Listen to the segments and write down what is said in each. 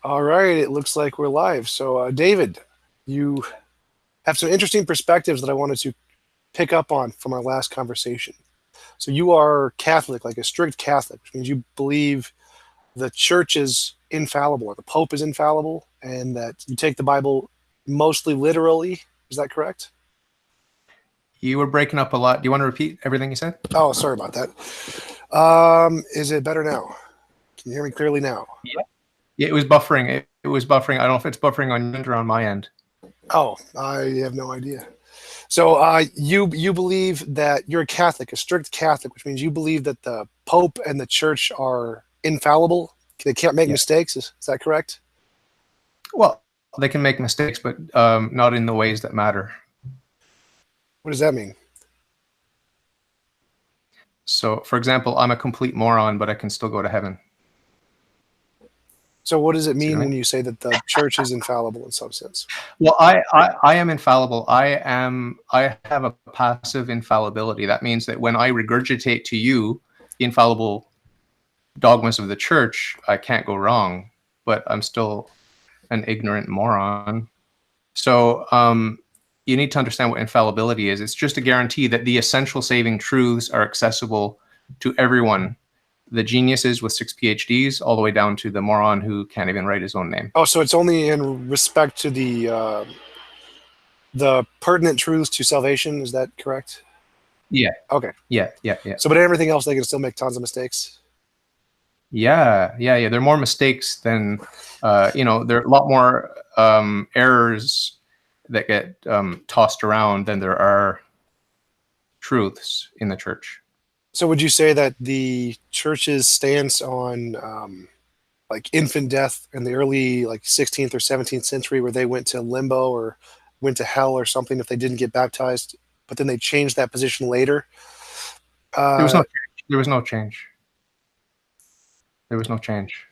All right, it looks like we're live. So, David, you have some interesting perspectives that I wanted to pick up on from our last conversation. So, you are Catholic, like a strict Catholic, which means you believe the church is infallible, or the Pope is infallible, and that you take the Bible mostly literally. Is that correct? You were breaking up a lot. Do you want to repeat everything you said? Oh, sorry about that. Is it better now? Can you hear me clearly now? Yeah, it was buffering. It was buffering. I don't know if it's buffering on your end or on my end. Oh, I have no idea. So you believe that you're a Catholic, a strict Catholic, which means you believe that the Pope and the Church are infallible. They can't make mistakes. Is that correct? Well, they can make mistakes, but not in the ways that matter. What does that mean? So, for example, I'm a complete moron, but I can still go to heaven. So what does it mean when you say that the Church is infallible in some sense? Well, I am infallible. I have a passive infallibility. That means that when I regurgitate to you the infallible dogmas of the Church, I can't go wrong, but I'm still an ignorant moron. So you need to understand what infallibility is. It's just a guarantee that the essential saving truths are accessible to everyone. The geniuses with 6 PhDs, all the way down to the moron who can't even write his own name. Oh, so it's only in respect to the pertinent truths to salvation. Is that correct? Yeah. Okay. Yeah. So, but everything else, they can still make tons of mistakes. Yeah. There are more mistakes than, there are a lot more errors that get tossed around than there are truths in the church. So would you say that the church's stance on like infant death in the early 16th or 17th century, where they went to limbo or went to hell or something if they didn't get baptized, but then they changed that position later? There was no change. There was no change.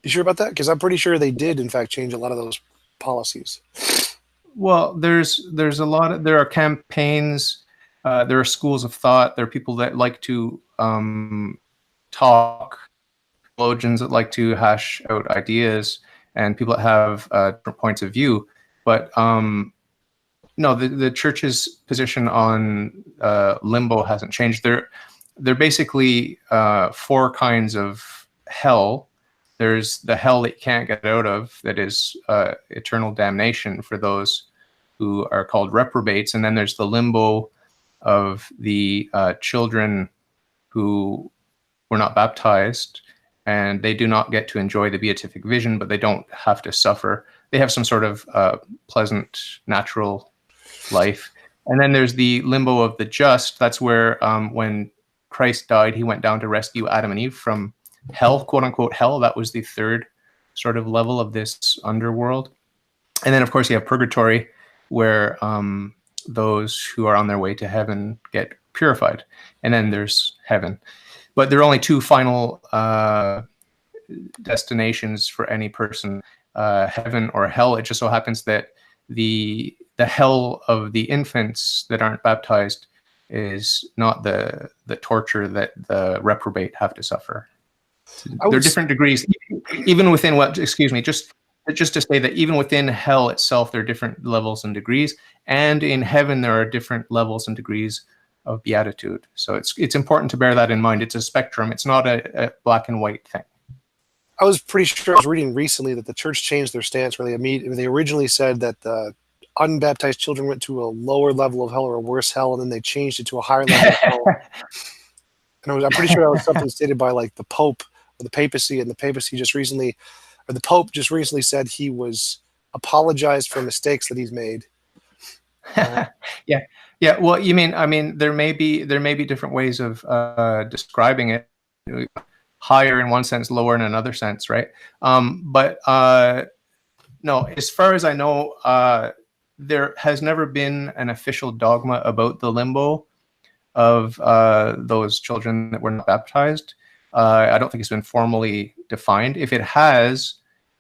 You sure about that? Because I'm pretty sure they did, in fact, change a lot of those policies. Well, there are campaigns, there are schools of thought, there are people that like to talk, theologians that like to hash out ideas, and people that have different points of view. But no, the church's position on limbo hasn't changed. There are basically 4 kinds of hell. There's the hell that you can't get out of, that is eternal damnation for those who are called reprobates. And then there's the limbo of the children who were not baptized, and they do not get to enjoy the beatific vision, but they don't have to suffer. They have some sort of pleasant, natural life. And then there's the limbo of the just. That's where when Christ died, he went down to rescue Adam and Eve from hell, quote unquote hell. That was the 3rd sort of level of this underworld. And then, of course, you have purgatory, where those who are on their way to heaven get purified. And then there's heaven. But there are only 2 final destinations for any person, heaven or hell. It just so happens that the hell of the infants that aren't baptized is not the torture that the reprobate have to suffer. There are different degrees, even within just to say that even within hell itself, there are different levels and degrees, and in heaven there are different levels and degrees of beatitude. So it's important to bear that in mind. It's a spectrum. It's not a black and white thing. I was pretty sure I was reading recently that the church changed their stance really immediately. They originally said that the unbaptized children went to a lower level of hell or a worse hell, and then they changed it to a higher level of hell. And I'm pretty sure that was something stated by the Pope or the papacy, and the papacy just recently, or the Pope just recently said he was apologized for mistakes that he's made. Yeah. Well, I mean, there may be different ways of describing it. Higher in one sense, lower in another sense, right? But no, as far as I know, there has never been an official dogma about the limbo of those children that were not baptized. I don't think it's been formally defined. If it has,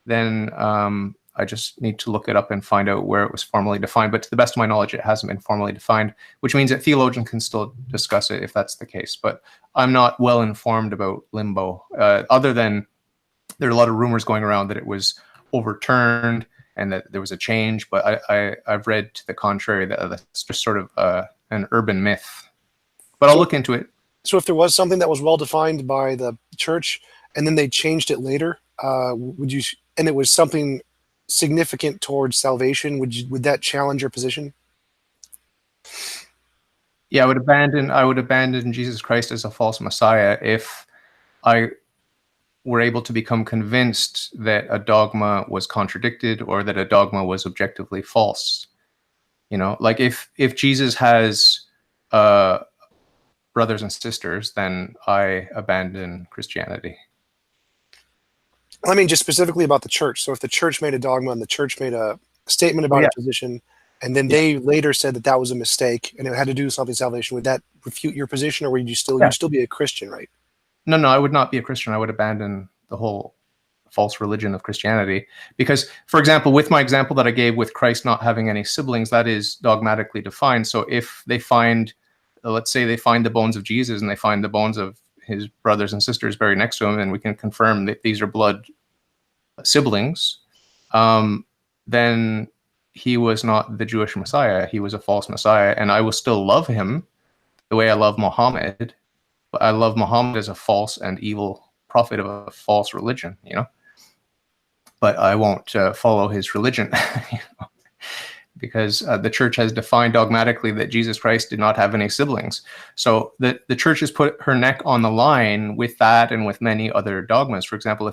then I just need to look it up and find out where it was formally defined. But to the best of my knowledge, it hasn't been formally defined, which means that theologians can still discuss it if that's the case. But I'm not well informed about limbo, other than there are a lot of rumors going around that it was overturned and that there was a change. But I've read to the contrary, that that's just sort of an urban myth. But I'll look into it. So if there was something that was well defined by the church and then they changed it later, would you? And it was something significant towards salvation. Would that challenge your position? Yeah, I would abandon Jesus Christ as a false Messiah if I were able to become convinced that a dogma was contradicted or that a dogma was objectively false. You know, like if Jesus has brothers and sisters, then I abandon Christianity. I mean, just specifically about the church. So if the church made a dogma and the church made a statement about a position, and then they later said that that was a mistake and it had to do with something salvation, would that refute your position, or would you still you'd still be a Christian, right? No, I would not be a Christian. I would abandon the whole false religion of Christianity. Because, for example, with my example that I gave with Christ not having any siblings, that is dogmatically defined. So if they find, let's say they find the bones of Jesus and they find the bones of his brothers and sisters buried next to him, and we can confirm that these are blood siblings, then he was not the Jewish Messiah. He was a false Messiah, and I will still love him the way I love Muhammad. But I love Muhammad as a false and evil prophet of a false religion, you know. But I won't follow his religion, you know? Because the church has defined dogmatically that Jesus Christ did not have any siblings. So the church has put her neck on the line with that and with many other dogmas. For example,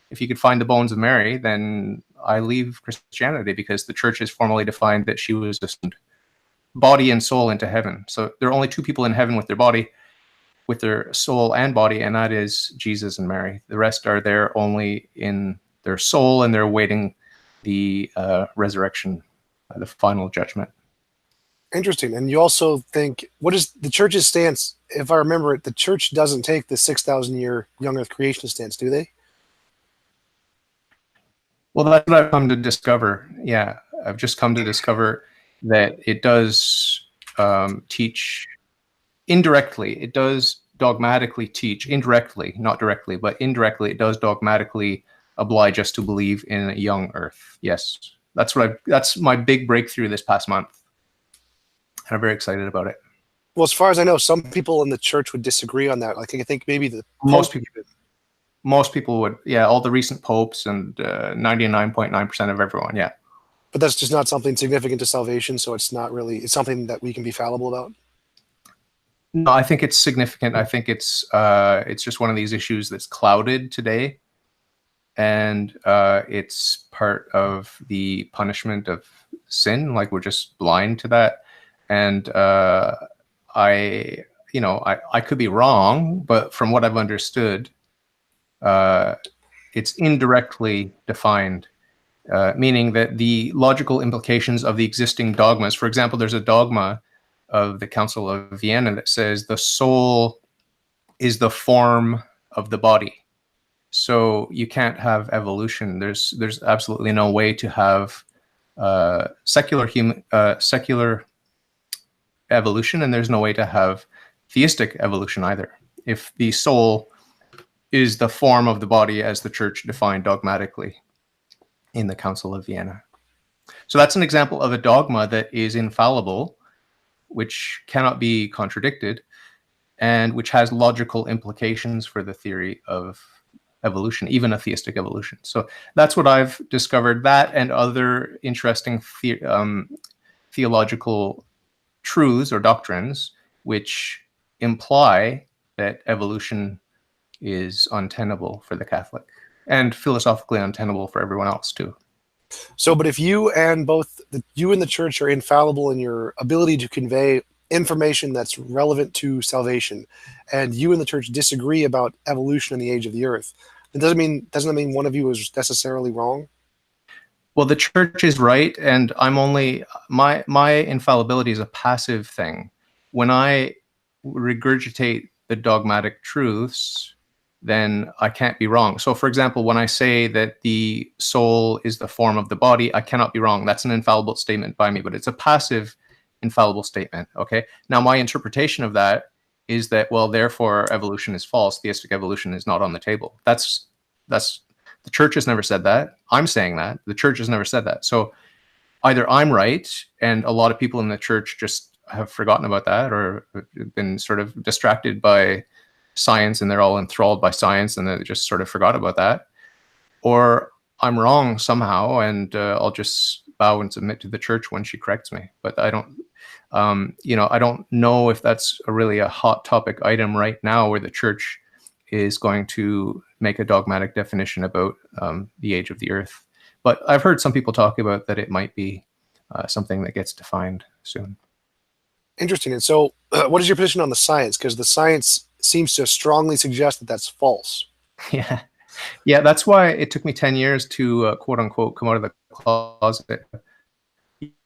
if you could find the bones of Mary, then I leave Christianity, because the church has formally defined that she was assumed body and soul into heaven. So there are only two people in heaven with their body, with their soul and body, and that is Jesus and Mary. The rest are there only in their soul, and they're awaiting the resurrection, the final judgment. Interesting. And you also think, what is the church's stance? If I remember it, the church doesn't take the 6,000 year young earth creation stance, do they? Well, that's what I've come to discover. Yeah, I've just come to discover that it does teach indirectly. It does dogmatically teach indirectly, not directly, but indirectly. It does dogmatically oblige us to believe in a young earth. Yes, that's my big breakthrough this past month, and I'm very excited about it. Well, as far as I know, some people in the church would disagree on that. Like, I think maybe the most people would. Yeah, all the recent popes and 99.9% of everyone. Yeah. But that's just not something significant to salvation, so it's not really, it's something that we can be fallible about. No, I think it's significant. I think it's just one of these issues that's clouded today, and it's part of the punishment of sin. Like, we're just blind to that. And I could be wrong, but from what I've understood, it's indirectly defined. Meaning that the logical implications of the existing dogmas, for example, there's a dogma of the Council of Vienna that says the soul is the form of the body. So you can't have evolution. There's absolutely no way to have secular evolution, and there's no way to have theistic evolution either. If the soul is the form of the body as the church defined dogmatically in the Council of Vienna. So that's an example of a dogma that is infallible, which cannot be contradicted, and which has logical implications for the theory of evolution, even a theistic evolution. So that's what I've discovered, that and other interesting theological truths or doctrines which imply that evolution is untenable for the Catholic, and philosophically untenable for everyone else too. So, but if you and you and the church are infallible in your ability to convey information that's relevant to salvation, and you and the church disagree about evolution in the age of the earth, it doesn't mean one of you is necessarily wrong? Well, the church is right, and I'm only my infallibility is a passive thing. When I regurgitate the dogmatic truths, then I can't be wrong. So, for example, when I say that the soul is the form of the body, I cannot be wrong. That's an infallible statement by me, but it's a passive infallible statement. Okay. Now, my interpretation of that is that, well, therefore, evolution is false. Theistic evolution is not on the table. That's The church has never said that. I'm saying that. The church has never said that. So either I'm right, and a lot of people in the church just have forgotten about that, or been sort of distracted by science, and they're all enthralled by science, and they just sort of forgot about that. Or I'm wrong somehow, and I'll just bow and submit to the church when she corrects me. But I don't, I don't know if that's really a hot topic item right now, where the church is going to make a dogmatic definition about the age of the earth. But I've heard some people talk about that it might be something that gets defined soon. Interesting. And so, what is your position on the science? Because the science seems to strongly suggest that that's false. Yeah, that's why it took me 10 years to quote unquote come out of the closet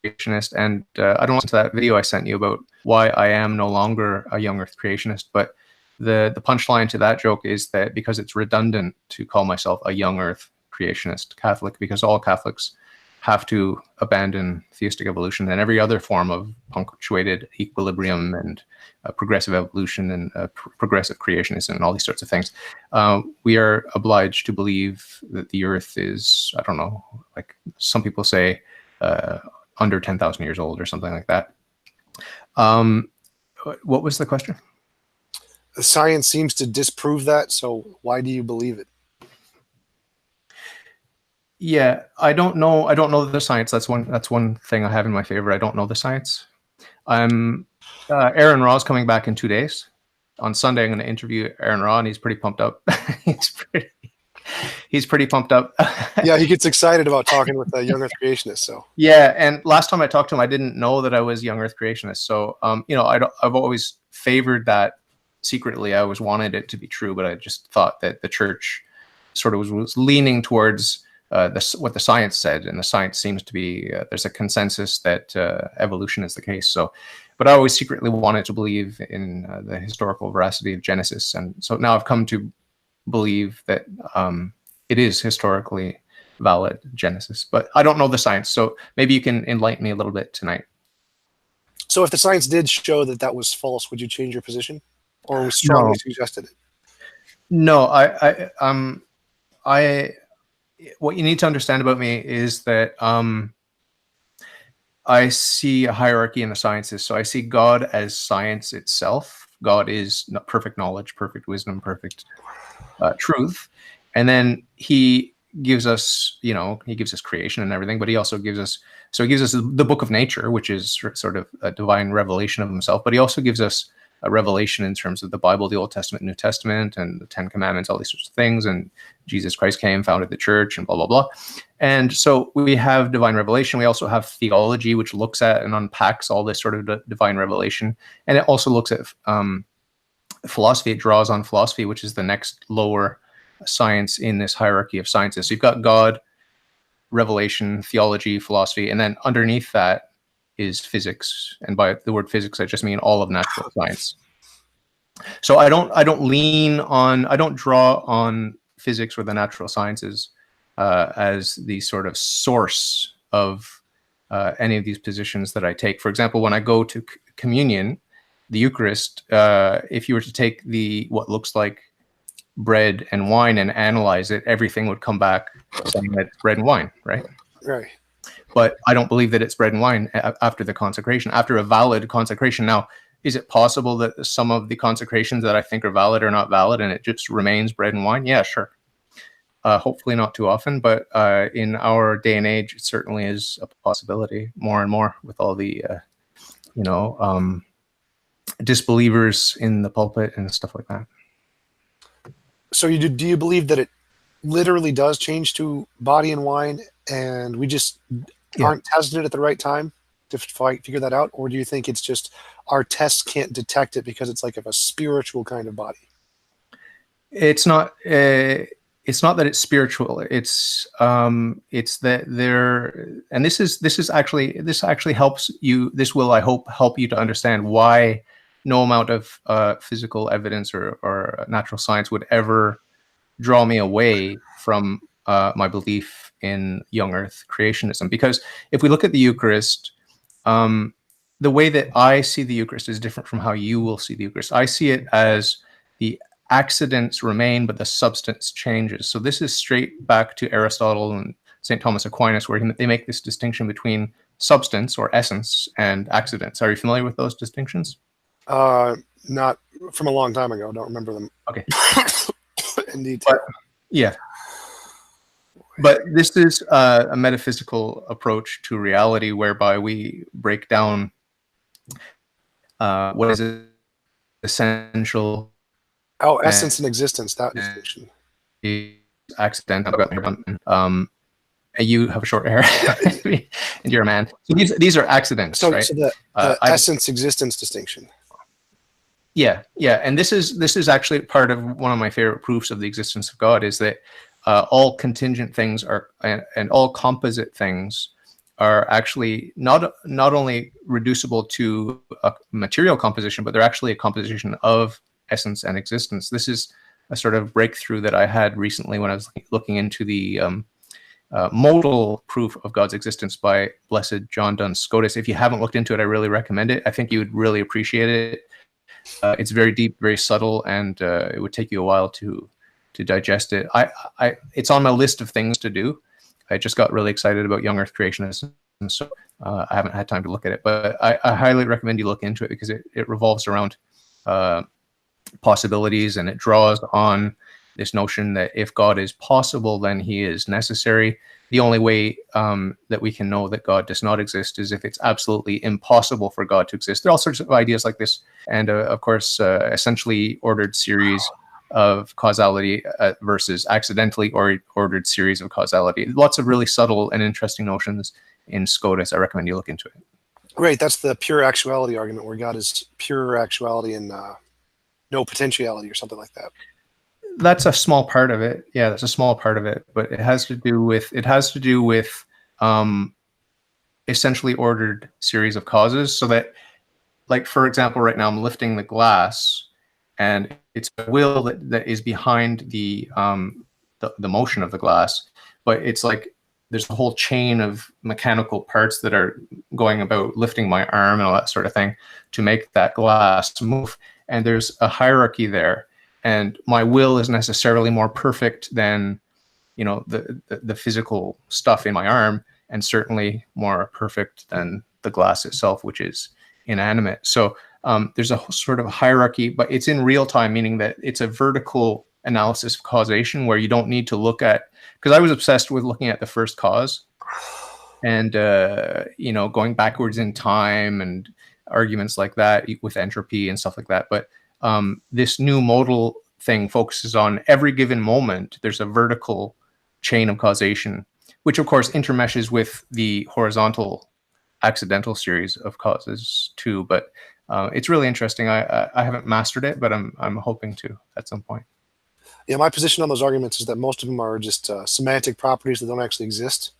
creationist. And I don't listen to that video I sent you about why I am no longer a young earth creationist, but the punchline to that joke is that because it's redundant to call myself a young earth creationist Catholic, because all Catholics have to abandon theistic evolution and every other form of punctuated equilibrium and progressive evolution and progressive creationism and all these sorts of things. We are obliged to believe that the earth is, I don't know, like some people say, under 10,000 years old or something like that. What was the question? The science seems to disprove that, so why do you believe it? Yeah, I don't know the science. That's one thing I have in my favor. I don't know the science. Aaron Raw's coming back in 2 days. On Sunday, I'm going to interview Aaron Raw, and he's pretty pumped up. he's pretty pumped up. Yeah, he gets excited about talking with a young earth creationist. So yeah, and last time I talked to him, I didn't know that I was young earth creationist. So I've always favored that secretly. I always wanted it to be true, but I just thought that the church sort of was leaning towards what the science said, and the science seems to be there's a consensus that evolution is the case. So, but I always secretly wanted to believe in the historical veracity of Genesis, and so now I've come to believe that it is historically valid Genesis. But I don't know the science, so maybe you can enlighten me a little bit tonight. So, if the science did show that that was false, would you change your position, or strongly suggested it? No, what you need to understand about me is that I see a hierarchy in the sciences. So I see God as science itself. God is perfect knowledge, perfect wisdom, perfect truth. And then he gives us, he gives us creation and everything, but he also gives us, he gives us the book of nature, which is sort of a divine revelation of himself, but he also gives us a revelation in terms of the Bible, the Old Testament, New Testament, and the Ten Commandments, all these sorts of things. And Jesus Christ came, founded the church, and blah, blah, blah. And so we have divine revelation. We also have theology, which looks at and unpacks all this sort of divine revelation. And it also looks at philosophy. It draws on philosophy, which is the next lower science in this hierarchy of sciences. So you've got God, revelation, theology, philosophy, and then underneath that is physics. And by the word physics, I just mean all of natural science. So I don't draw on physics or the natural sciences as the sort of source of any of these positions that I take. For example, when I go to communion, the Eucharist, if you were to take what looks like bread and wine and analyze it, everything would come back saying that it's bread and wine, right? Right. But I don't believe that it's bread and wine after the consecration, after a valid consecration. Now, is it possible that some of the consecrations that I think are valid are not valid and it just remains bread and wine? Yeah, sure. Hopefully not too often, but in our day and age, it certainly is a possibility more and more with all the, disbelievers in the pulpit and stuff like that. So do you believe that it literally does change to body and wine, and we just aren't testing it at the right time to figure that out? Or do you think it's just our tests can't detect it because it's like of a spiritual kind of body? It's not that it's spiritual. It's that there, and this actually helps you. This will, I hope, help you to understand why no amount of physical evidence or natural science would ever draw me away from my belief in young earth creationism. Because if we look at the Eucharist, the way that I see the Eucharist is different from how you will see the Eucharist. I see it as the accidents remain, but the substance changes. So this is straight back to Aristotle and St. Thomas Aquinas, where they make this distinction between substance or essence and accidents. Are you familiar with those distinctions? Not from a long time ago. Don't remember them. Okay. In detail. Yeah. But this is a metaphysical approach to reality, whereby we break down what is essential. Oh, essence and existence, that distinction. Accidental. You have a short hair, and you're a man. So these are accidents, right? So the essence existence distinction. Yeah, and this is actually part of one of my favorite proofs of the existence of God, is that all contingent things are and all composite things are actually not only reducible to a material composition, but they're actually a composition of essence and existence. This is a sort of breakthrough that I had recently when I was looking into the modal proof of God's existence by Blessed John Duns Scotus. If you haven't looked into it, I really recommend it. I think you would really appreciate it. It's very deep, very subtle, and it would take you a while to digest it. It's on my list of things to do. I just got really excited about young Earth creationists, and so I haven't had time to look at it. But I highly recommend you look into it, because it revolves around possibilities, and it draws on this notion that if God is possible, then he is necessary. The only way that we can know that God does not exist is if it's absolutely impossible for God to exist. There are all sorts of ideas like this, and of course, essentially ordered series of causality versus accidentally ordered series of causality. Lots of really subtle and interesting notions in Scotus. I recommend you look into it. Great. That's the pure actuality argument, where God is pure actuality and no potentiality, or something like that. That's a small part of it. Yeah, that's a small part of it, but it has to do with essentially ordered series of causes. So that, like, for example, right now I'm lifting the glass, and it's a will that is behind the motion of the glass, but it's like there's a whole chain of mechanical parts that are going about lifting my arm and all that sort of thing to make that glass move. And there's a hierarchy there. And my will is necessarily more perfect than, the physical stuff in my arm, and certainly more perfect than the glass itself, which is inanimate. So there's a sort of hierarchy, but it's in real time, meaning that it's a vertical analysis of causation, where you don't need to look at, because I was obsessed with looking at the first cause and, going backwards in time and arguments like that with entropy and stuff like that. But this new modal thing focuses on every given moment. There's a vertical chain of causation, which of course intermeshes with the horizontal accidental series of causes too. But it's really interesting. I haven't mastered it, but I'm hoping to at some point. Yeah, my position on those arguments is that most of them are just semantic properties that don't actually exist.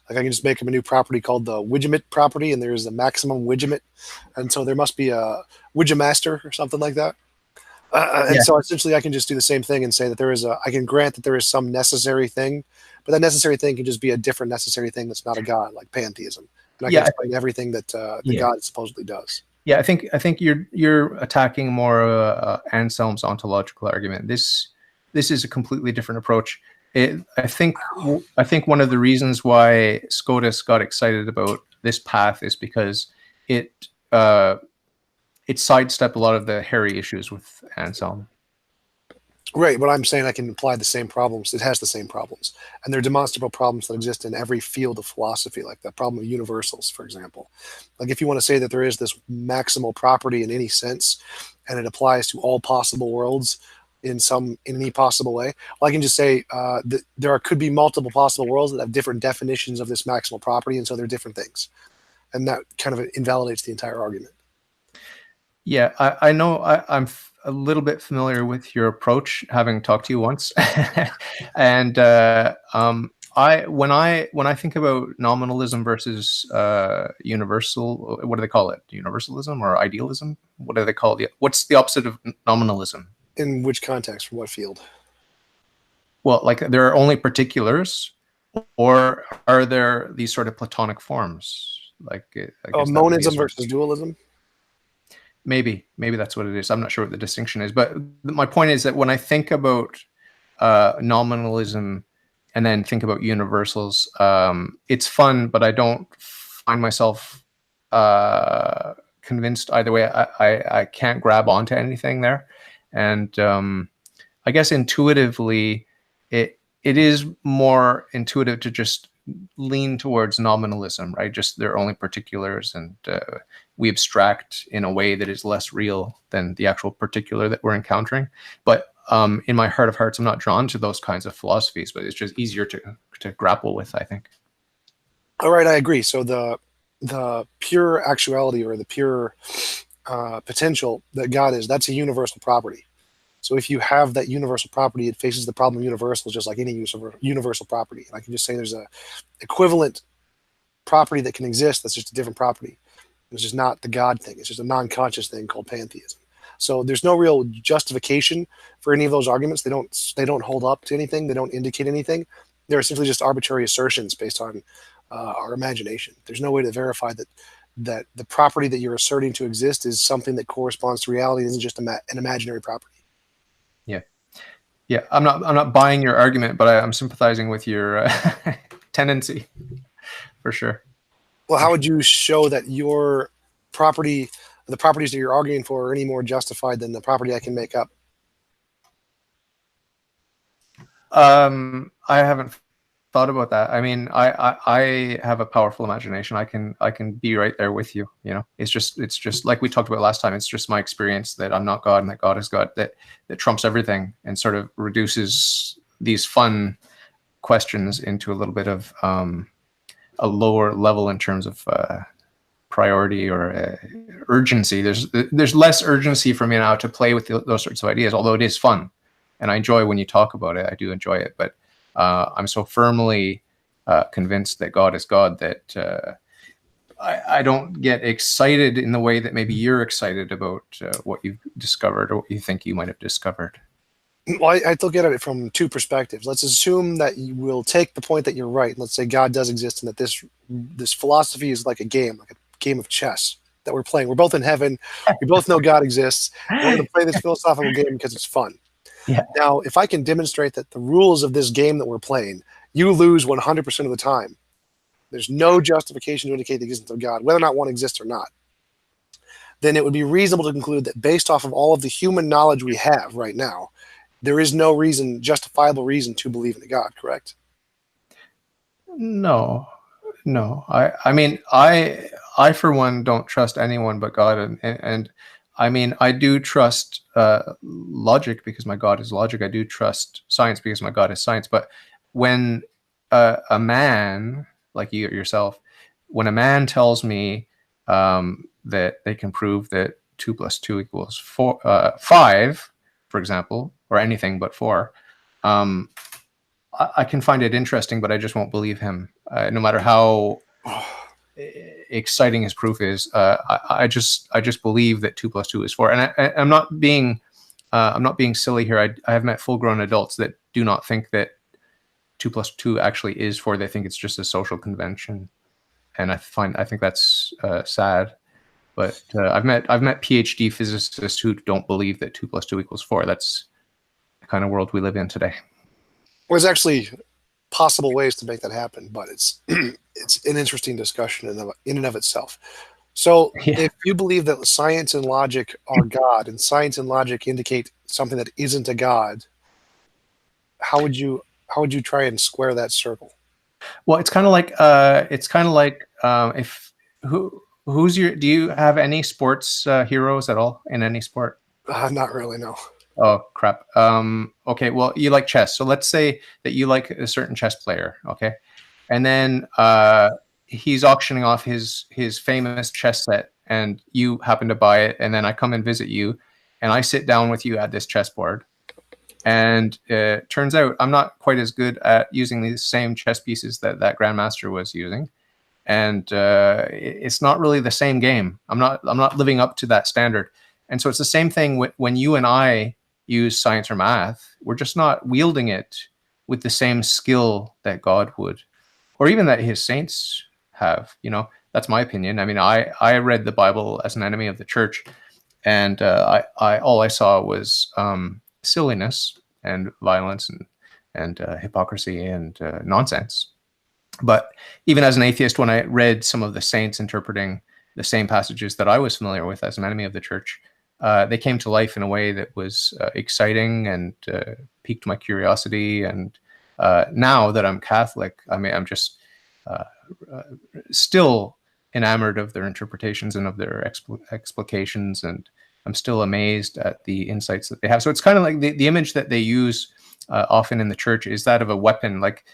Like, I can just make up a new property called the Widgemet property, and there's a maximum Widgemet, and so there must be a Widgemaster or something like that. And so essentially I can just do the same thing and say that I can grant that there is some necessary thing, but that necessary thing can just be a different necessary thing that's not a God, like pantheism. And I can explain everything that the God supposedly does. Yeah, I think you're attacking more Anselm's ontological argument. This is a completely different approach. I think one of the reasons why Scotus got excited about this path is because it sidestepped a lot of the hairy issues with Anselm. Right, but I'm saying I can apply the same problems. It has the same problems, and they're demonstrable problems that exist in every field of philosophy, like the problem of universals, for example. Like, if you want to say that there is this maximal property in any sense, and it applies to all possible worlds in any possible way, well, I can just say that there could be multiple possible worlds that have different definitions of this maximal property, and so they're different things, and that kind of invalidates the entire argument. Yeah, I know. I'm a little bit familiar with your approach, having talked to you once, and when I think about nominalism versus universal, what do they call it? Universalism or idealism? What do they call it? What's the opposite of nominalism? In which context? From what field? Well, like, there are only particulars, or are there these sort of Platonic forms? Like, monism versus dualism. Maybe that's what it is. I'm not sure what the distinction is, but my point is that when I think about nominalism and then think about universals, it's fun, but I don't find myself convinced either way. I can't grab onto anything there, and I guess intuitively, it is more intuitive to just lean towards nominalism, right? Just they're only particulars, and we abstract in a way that is less real than the actual particular that we're encountering. But in my heart of hearts, I'm not drawn to those kinds of philosophies, but it's just easier to grapple with, I think. All right, I agree. So the pure actuality, or the pure potential that God is, that's a universal property. So if you have that universal property, it faces the problem of universals just like any universal property. And I can just say there's a equivalent property that can exist that's just a different property. It's just not the God thing. It's just a non-conscious thing called pantheism. So there's no real justification for any of those arguments. They don't hold up to anything. They don't indicate anything. They're essentially just arbitrary assertions based on our imagination. There's no way to verify that the property that you're asserting to exist is something that corresponds to reality. Isn't just an imaginary property. Yeah, I'm not buying your argument, but I'm sympathizing with your tendency for sure. Well, how would you show that your property, the properties that you're arguing for, are any more justified than the property I can make up? I haven't thought about that. I mean, I have a powerful imagination. I can be right there with you. You know, it's just like we talked about last time. It's just my experience that I'm not God and that God is God that trumps everything, and sort of reduces these fun questions into a little bit of a lower level in terms of priority or urgency. There's less urgency for me now to play with those sorts of ideas, although it is fun, and I enjoy when you talk about it. I do enjoy it, but I'm so firmly convinced that God is God that I don't get excited in the way that maybe you're excited about what you've discovered or what you think you might have discovered. Well, I look at it from two perspectives. Let's assume that you will take the point that you're right. Let's say God does exist, and that this philosophy is like a game of chess that we're playing. We're both in heaven. We both know God exists. We're going to play this philosophical game because it's fun. Yeah. Now, if I can demonstrate that the rules of this game that we're playing, you lose 100% of the time. There's no justification to indicate the existence of God, whether or not one exists or not. Then it would be reasonable to conclude that based off of all of the human knowledge we have right now, there is no justifiable reason to believe in a God, correct? No. I mean, I for one don't trust anyone but God, and I mean, I do trust logic because my God is logic. I do trust science because my God is science. But when a man like you yourself, when a man tells me that they can prove that 2 + 2 = 5, for example, or anything but 4, I can find it interesting, but I just won't believe him, no matter how exciting his proof is. I just believe that 2 + 2 is 4, and I'm not being silly here. I have met full-grown adults that do not think that 2 + 2 actually is 4. They think it's just a social convention, and I think that's sad. But I've met PhD physicists who don't believe that 2 + 2 = 4. That's the kind of world we live in today. Well, there's actually possible ways to make that happen, but it's it's an interesting discussion in and of itself. So if you believe that science and logic are God, and science and logic indicate something that isn't a God, how would you try and square that circle? Well, it's kind of like if who's your do you have any sports heroes at all in any sport? Not really, no. Oh crap. Okay, well, you like chess. So let's say that you like a certain chess player, okay? And then he's auctioning off his famous chess set, and you happen to buy it, and then I come and visit you, and I sit down with you at this chessboard. And it turns out I'm not quite as good at using these same chess pieces that grandmaster was using, and it's not really the same game. I'm not living up to that standard. And so it's the same thing when you and I use science or math. We're just not wielding it with the same skill that God would, or even that his saints have. You know, that's my opinion. I mean, I read the Bible as an enemy of the church, and I all I saw was silliness and violence and hypocrisy and nonsense. But even as an atheist, when I read some of the saints interpreting the same passages that I was familiar with as an enemy of the church, they came to life in a way that was exciting and piqued my curiosity. And now that I'm Catholic, I mean, I'm just still enamored of their interpretations and of their explications, and I'm still amazed at the insights that they have. So it's kind of like the image that they use often in the church is that of a weapon, like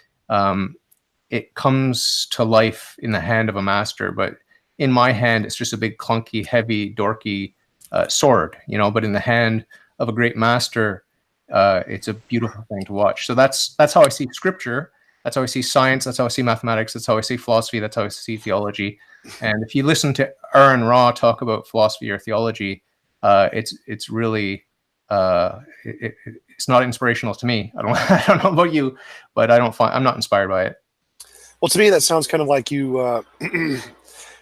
it comes to life in the hand of a master, but in my hand, it's just a big clunky, heavy, dorky sword, but in the hand of a great master, it's a beautiful thing to watch. So that's how I see scripture. That's how I see science. That's how I see mathematics. That's how I see philosophy. That's how I see theology. And if you listen to Aaron Ra talk about philosophy or theology, it's really it's not inspirational to me. I don't know about you, but I'm not inspired by it. Well, to me, that sounds kind of like you,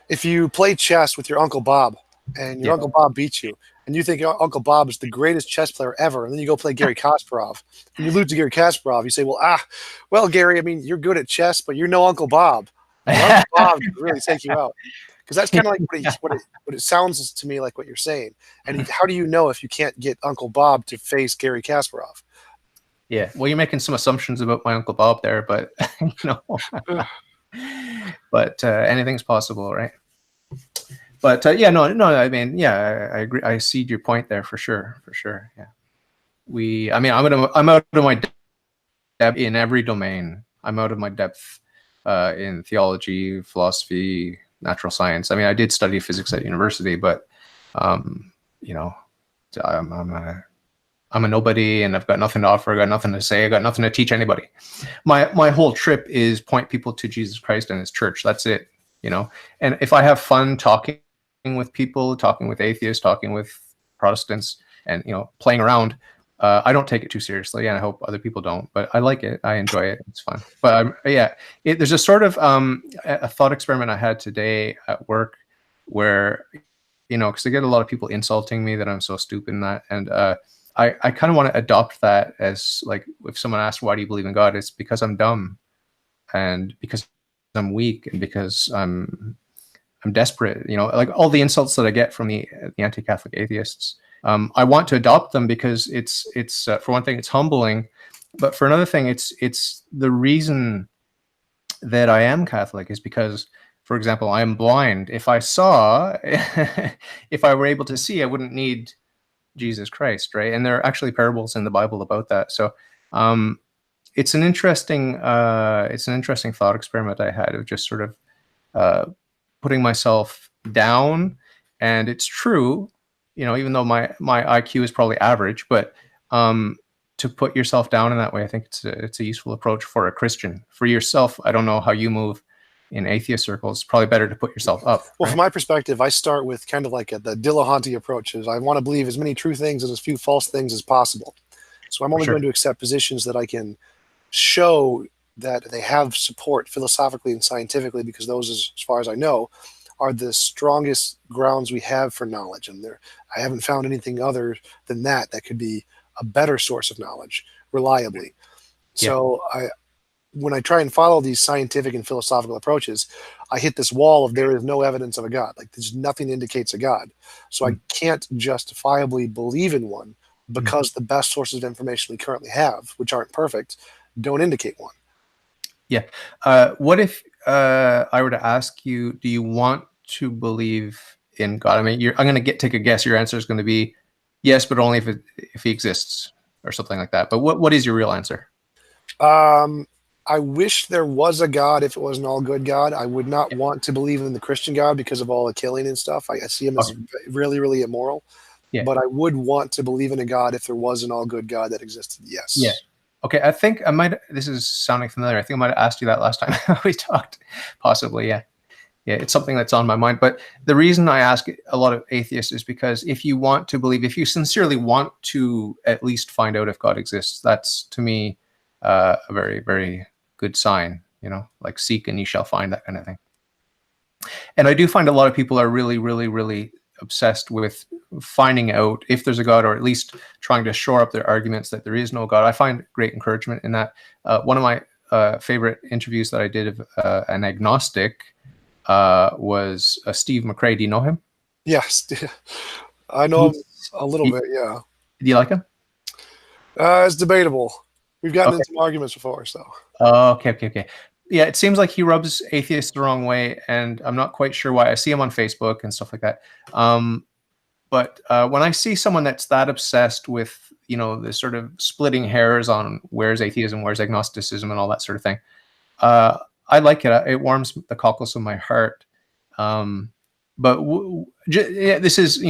if you play chess with your Uncle Bob and your Uncle Bob beats you, and you think Uncle Bob is the greatest chess player ever, and then you go play Gary Kasparov, and you lose to Gary Kasparov, you say, well, Gary, I mean, you're good at chess, but you're no Uncle Bob. Uncle Bob can really take you out. Because that's kind of like what it sounds to me like what you're saying. And how do you know if you can't get Uncle Bob to face Gary Kasparov? Yeah, well, you're making some assumptions about my Uncle Bob there, but but anything's possible, right? But no, I mean, yeah, I agree. I see your point there for sure. Yeah, I mean, I'm out of my depth in every domain. I'm out of my depth in theology, philosophy, natural science. I mean, I did study physics at university, but I'm a nobody, and I've got nothing to offer. I got nothing to say. I got nothing to teach anybody. My whole trip is point people to Jesus Christ and His church. That's it, And if I have fun talking with people, talking with atheists, talking with Protestants, and playing around, I don't take it too seriously, and I hope other people don't. But I like it. I enjoy it. It's fun. But there's a sort of a thought experiment I had today at work where, because I get a lot of people insulting me that I'm so stupid and that, and I kind of want to adopt that as, like, if someone asks, why do you believe in God? It's because I'm dumb, and because I'm weak, and because I'm desperate. Like all the insults that I get from the anti-Catholic atheists. I want to adopt them because it's for one thing, it's humbling, but for another thing, it's the reason that I am Catholic is because, for example, I am blind. If I were able to see, I wouldn't need Jesus Christ, right? And there are actually parables in the Bible about that. So it's an interesting thought experiment I had of just sort of putting myself down. And it's true, even though my IQ is probably average, but to put yourself down in that way, I think it's a useful approach for a Christian. For yourself, I don't know how you move in atheist circles. It's probably better to put yourself up. Well, right? From my perspective, I start with kind of like the Dilettante approach. Is I want to believe as many true things and as few false things as possible. So I'm only going to accept positions that I can show that they have support philosophically and scientifically, because those, as far as I know, are the strongest grounds we have for knowledge. And I haven't found anything other than that could be a better source of knowledge reliably. So when I try and follow these scientific and philosophical approaches, I hit this wall of there is no evidence of a God. Like, there's nothing that indicates a God. So I can't justifiably believe in one because the best sources of information we currently have, which aren't perfect, don't indicate one. Yeah. What if I were to ask you, do you want to believe in God? I mean, I'm going to take a guess. Your answer is going to be yes, but only if He exists or something like that. But what is your real answer? I wish there was a God if it was an all-good God. I would not want to believe in the Christian God because of all the killing and stuff. I see him as really, really immoral. Yeah. But I would want to believe in a God if there was an all-good God that existed. Yes. Yeah. Okay. I think I might. This is sounding familiar. I think I might have asked you that last time we talked. Possibly. Yeah. Yeah. It's something that's on my mind. But the reason I ask a lot of atheists is because if you want to believe, if you sincerely want to at least find out if God exists, that's, to me, a very, very good sign, like seek and you shall find, that kind of thing. And I do find a lot of people are really, really, really obsessed with finding out if there's a God, or at least trying to shore up their arguments that there is no God. I find great encouragement in that. One of my favorite interviews that I did of an agnostic was Steve McRae. Do you know him? Yes, I know him a little bit. Yeah, do you like him? it's debatable. We've gotten Okay. into some arguments before, so. Okay. Yeah, it seems like he rubs atheists the wrong way, and I'm not quite sure why. I see him on Facebook and stuff like that. But when I see someone that's that obsessed with, this sort of splitting hairs on where's atheism, where's agnosticism, and all that sort of thing, I like it. It warms the cockles of my heart. But this is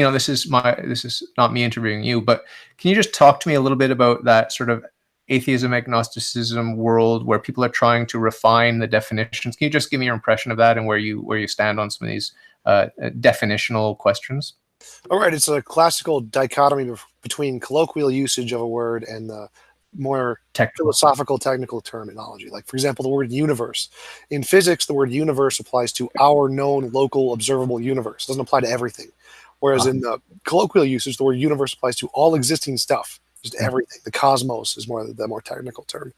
not me interviewing you, but can you just talk to me a little bit about that sort of atheism, agnosticism world where people are trying to refine the definitions? Can you just give me your impression of that and where you stand on some of these definitional questions? All right, it's a classical dichotomy between colloquial usage of a word and the more philosophical, technical terminology. Like, for example, the word universe. In physics, the word universe applies to our known, local, observable universe. It doesn't apply to everything. Whereas in the colloquial usage, the word universe applies to all existing stuff, just everything. The cosmos is the more technical term.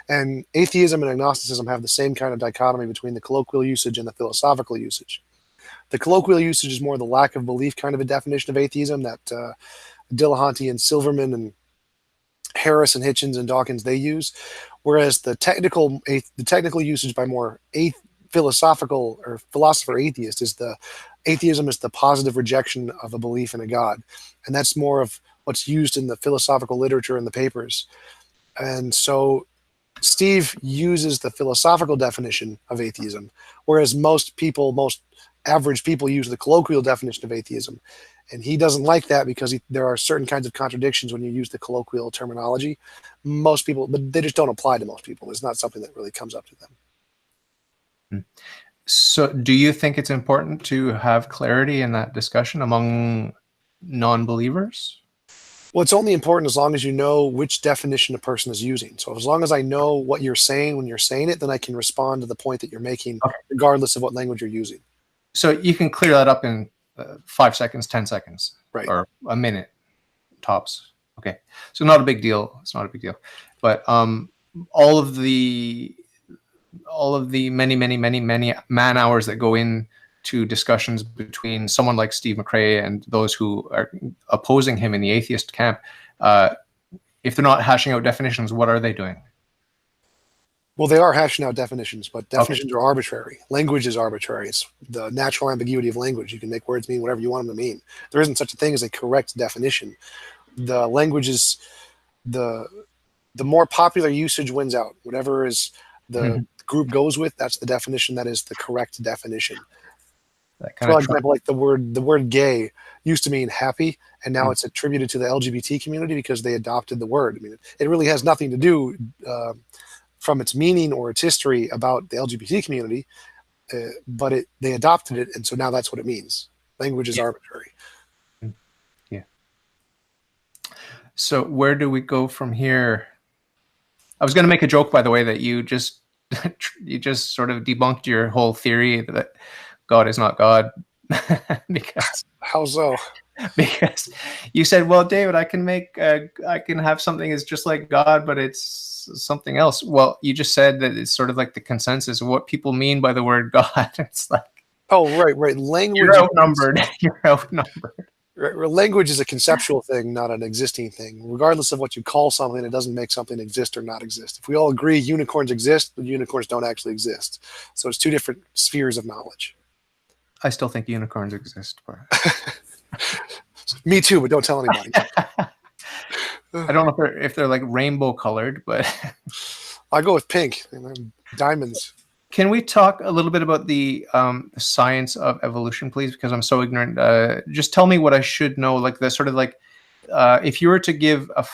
And atheism and agnosticism have the same kind of dichotomy between the colloquial usage and the philosophical usage. The colloquial usage is more the lack of belief kind of a definition of atheism that Dillahunty and Silverman and Harris and Hitchens and Dawkins they use, whereas the technical usage by more philosophical or philosopher atheist is the atheism is the positive rejection of a belief in a God, and that's more of what's used in the philosophical literature and the papers. And so Steve uses the philosophical definition of atheism, whereas most average people use the colloquial definition of atheism. And he doesn't like that because there are certain kinds of contradictions when you use the colloquial terminology. Most people, but they just don't apply to most people. It's not something that really comes up to them. So do you think it's important to have clarity in that discussion among non-believers? Well, it's only important as long as you know which definition a person is using. So as long as I know what you're saying when you're saying it, then I can respond to the point that you're making, regardless of what language you're using. So you can clear that up in 5 seconds, 10 seconds, right, or a minute tops. Okay, so not a big deal. It's not a big deal, but all of the many man hours that go into discussions between someone like Steve McRae and those who are opposing him in the atheist camp, if they're not hashing out definitions, what are they doing? Well, they are hashing out definitions, but definitions are arbitrary. Language is arbitrary. It's the natural ambiguity of language. You can make words mean whatever you want them to mean. There isn't such a thing as a correct definition. The language is the more popular usage wins out. Whatever is the group goes with, that's the definition that is the correct definition. For example, like the word gay used to mean happy, and now it's attributed to the LGBT community because they adopted the word. I mean, it really has nothing to do from its meaning or its history about the LGBT community, but they adopted it, and so now that's what it means. Language is arbitrary. Yeah. So where do we go from here? I was going to make a joke, by the way, that you just sort of debunked your whole theory that God is not God. Because how so? Because you said, well, David, I can have something that's just like God, but it's something else. Well, you just said that it's sort of like the consensus of what people mean by the word God. It's like, right. Language. You're outnumbered. You're outnumbered. Language is a conceptual thing, not an existing thing. Regardless of what you call something, it doesn't make something exist or not exist. If we all agree unicorns exist, but unicorns don't actually exist. So it's two different spheres of knowledge. I still think unicorns exist. Me too, but don't tell anybody. I don't know if they're like rainbow colored, but I go with pink and diamonds. Can we talk a little bit about the science of evolution, please? Because I'm so ignorant. Just tell me what I should know. Like the sort of like, if you were to give a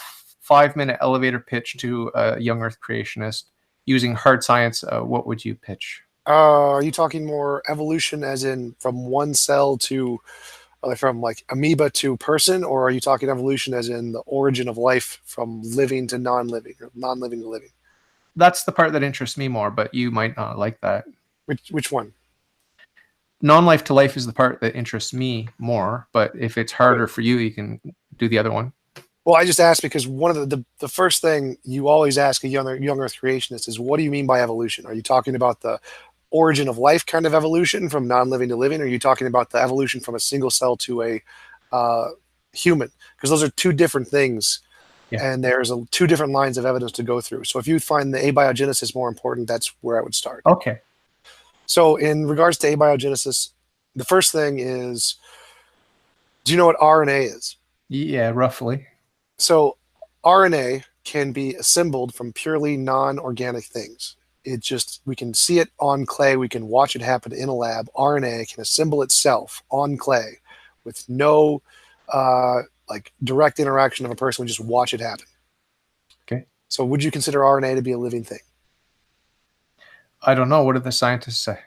5-minute elevator pitch to a young Earth creationist using hard science, what would you pitch? Are you talking more evolution as in from one cell to from like amoeba to person, or are you talking evolution as in the origin of life from living to non-living or non-living to living? That's the part that interests me more, but you might not like that. Which one? non-life to life is the part that interests me more. But if it's harder for you, you can do the other one. Well, I just asked because one of the first thing you always ask a young Earth creationist is, what do you mean by evolution? Are you talking about the origin of life kind of evolution from non-living to living? Or are you talking about the evolution from a single cell to a human? Because those are two different things, and there's two different lines of evidence to go through. So if you find the abiogenesis more important, that's where I would start. Okay. So in regards to abiogenesis, the first thing is, do you know what RNA is? Yeah, roughly. So RNA can be assembled from purely non-organic things. We can see it on clay. We can watch it happen in a lab. RNA can assemble itself on clay with no like direct interaction of a person. We just watch it happen. Okay. So would you consider RNA to be a living thing? I don't know. What do the scientists say?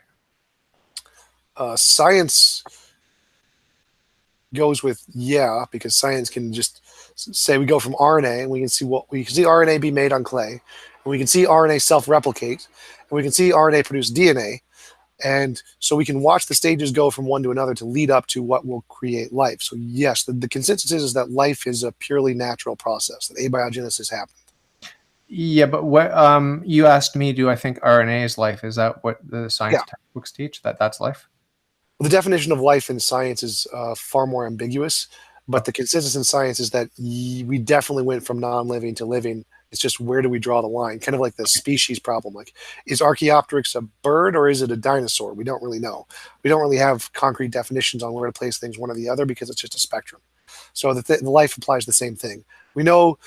Science goes with yeah, because science can just say we go from RNA and we can see RNA be made on clay, and we can see RNA self-replicate, and we can see RNA produce DNA, and so we can watch the stages go from one to another to lead up to what will create life. So yes, the consensus is that life is a purely natural process, that abiogenesis happened. Yeah, but what you asked me, do I think RNA is life? Is that what the science textbooks teach? That's life? Well, the definition of life in science is far more ambiguous, but the consensus in science is that we definitely went from non-living to living. It's just, where do we draw the line? Kind of like the species problem. Like, is Archaeopteryx a bird or is it a dinosaur? We don't really know. We don't really have concrete definitions on where to place things one or the other, because it's just a spectrum. So the life applies the same thing. We know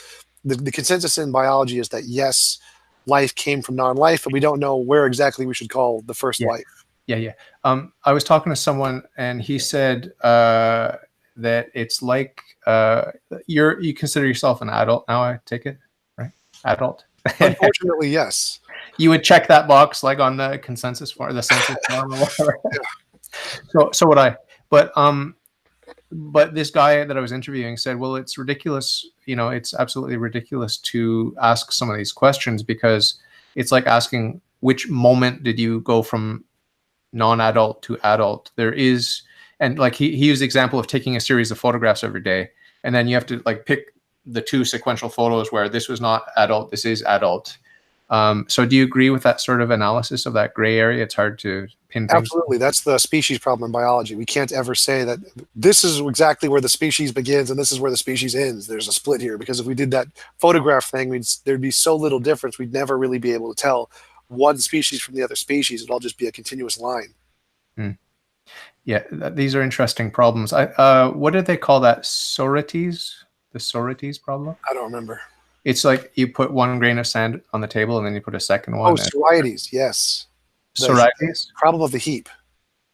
the consensus in biology is that yes, life came from non-life, but we don't know where exactly we should call the first life. Yeah. I was talking to someone, and he said that it's like you consider yourself an adult now, I take it, right? Adult. Unfortunately, yes. You would check that box like on the consensus form, the census form, or whatever. So would I. But this guy that I was interviewing said, well, it's ridiculous. It's absolutely ridiculous to ask some of these questions, because it's like asking, which moment did you go from non-adult to adult? There is, and like he used the example of taking a series of photographs every day, and then you have to like pick the two sequential photos where this was not adult, this is adult. So do you agree with that sort of analysis of that gray area? It's hard to pinpoint. Absolutely. That's the species problem in biology. We can't ever say that this is exactly where the species begins and this is where the species ends. There's a split here, because if we did that photograph thing, there'd be so little difference. We'd never really be able to tell one species from the other species. It'd all just be a continuous line. Yeah, these are interesting problems. What did they call that? Sorites? The Sorites problem? I don't remember. It's like you put one grain of sand on the table and then you put a second one. Oh, Sorites, yes. Sorites? Problem of the heap.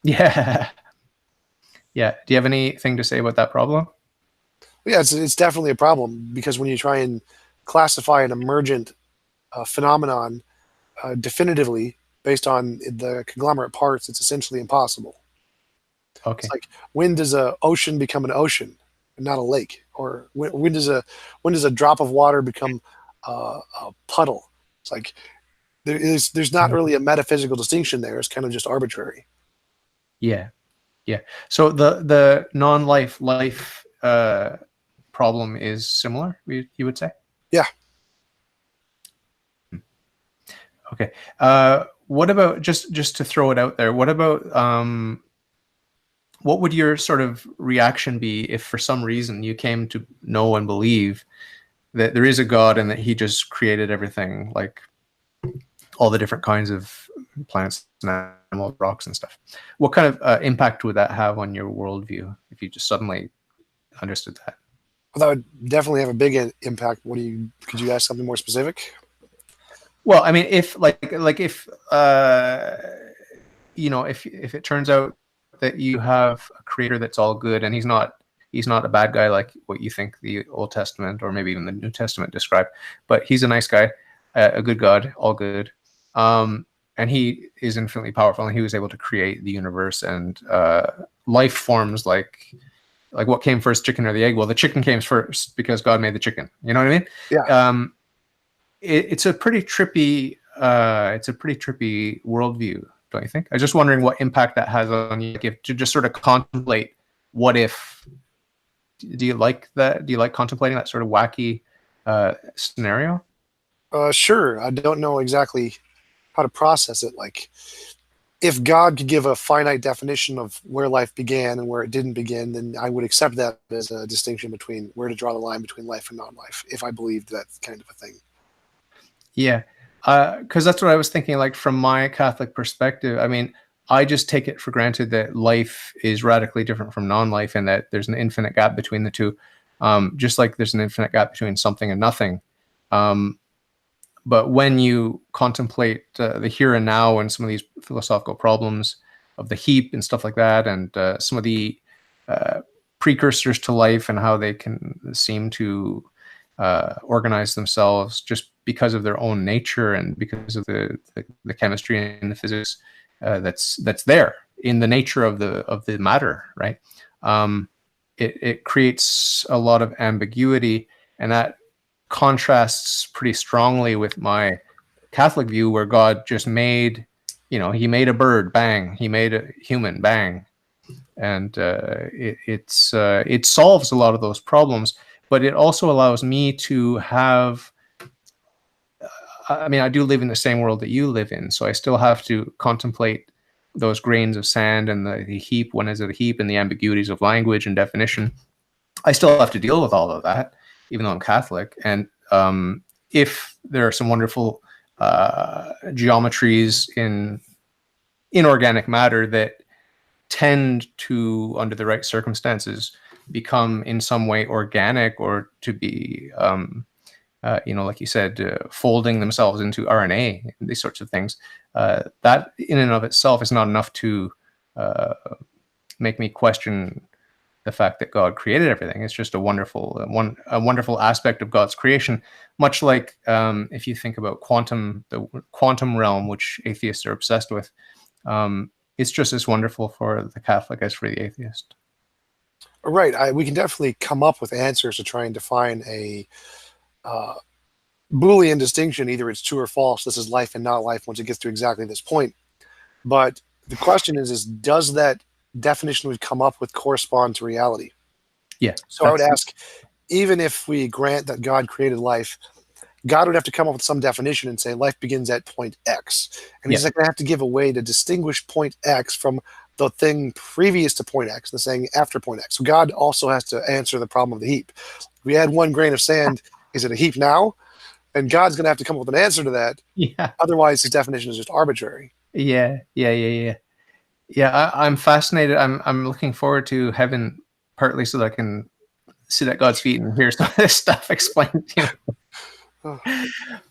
Yeah. Yeah. Do you have anything to say about that problem? Yeah, it's definitely a problem, because when you try and classify an emergent phenomenon definitively based on the conglomerate parts, it's essentially impossible. Okay. It's like, when does an ocean become an ocean and not a lake? Or when does a drop of water become a puddle? It's like there's not really a metaphysical distinction there. It's kind of just arbitrary. Yeah. So the non-life problem is similar, you would say? Yeah. Okay. What about, just to throw it out there, what about what would your sort of reaction be if for some reason you came to know and believe that there is a God and that he just created everything, like all the different kinds of plants and animals, rocks and stuff? What kind of impact would that have on your worldview if you just suddenly understood that? Well, that would definitely have a big impact. Could you ask something more specific? Well, I mean, if if if it turns out that you have a creator that's all good, and he's not a bad guy like what you think the Old Testament or maybe even the New Testament describe, but he's a nice guy, a good God, all good, and he is infinitely powerful, and he was able to create the universe and life forms, like what came first, chicken or the egg? Well, the chicken came first because God made the chicken. You know what I mean? Yeah. It's a pretty trippy worldview. don't you think? I was just wondering what impact that has on you, like if to just sort of contemplate what if. Do you like that? Do you like contemplating that sort of wacky scenario? Sure. I don't know exactly how to process it. Like, if God could give a finite definition of where life began and where it didn't begin, then I would accept that as a distinction between where to draw the line between life and non-life, if I believed that kind of a thing. Yeah, because that's what I was thinking. Like from my Catholic perspective, I mean, I just take it for granted that life is radically different from non-life, and that there's an infinite gap between the two, just like there's an infinite gap between something and nothing. But when you contemplate the here and now and some of these philosophical problems of the heap and stuff like that, and some of the precursors to life and how they can seem to organize themselves just because of their own nature and because of the chemistry and the physics that's there in the nature of the matter, right? It creates a lot of ambiguity, and that contrasts pretty strongly with my Catholic view, where God just made, he made a bird, bang, he made a human, bang, and it solves a lot of those problems, but it also allows me to have. I mean, I do live in the same world that you live in, so I still have to contemplate those grains of sand and the heap. When is it a heap? And the ambiguities of language and definition. I still have to deal with all of that, even though I'm Catholic. And if there are some wonderful geometries in inorganic matter that tend to, under the right circumstances, become in some way organic, or to be, like you said, folding themselves into RNA, these sorts of things, that in and of itself is not enough to make me question the fact that God created everything. It's just a wonderful aspect of God's creation. Much like if you think about the quantum realm, which atheists are obsessed with, it's just as wonderful for the Catholic as for the atheist. Right. We can definitely come up with answers to try and define a Boolean distinction. Either it's true or false. This is life and not life once it gets to exactly this point. But the question is does that definition we've come up with correspond to reality? Yeah. So I would ask, even if we grant that God created life, God would have to come up with some definition and say life begins at point X. And he's going to have to give a way to distinguish point X from the thing previous to point X, the thing after point X. So God also has to answer the problem of the heap. If we add one grain of sand, is it a heap now? And God's going to have to come up with an answer to that. Yeah. Otherwise, his definition is just arbitrary. Yeah. I'm fascinated. I'm looking forward to heaven, partly so that I can sit at God's feet and hear some of this stuff explained.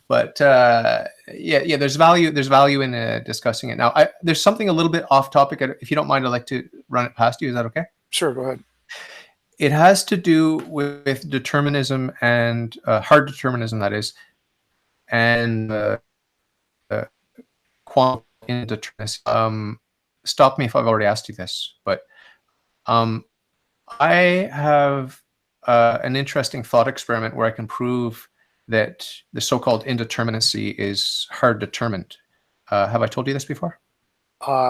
But there's value in discussing it. Now, there's something a little bit off topic. If you don't mind, I'd like to run it past you. Is that okay? Sure, go ahead. It has to do with determinism and hard determinism, that is, and quantum indeterminacy. Stop me if I've already asked you this, but I have an interesting thought experiment where I can prove that the so-called indeterminacy is hard determined. Have I told you this before?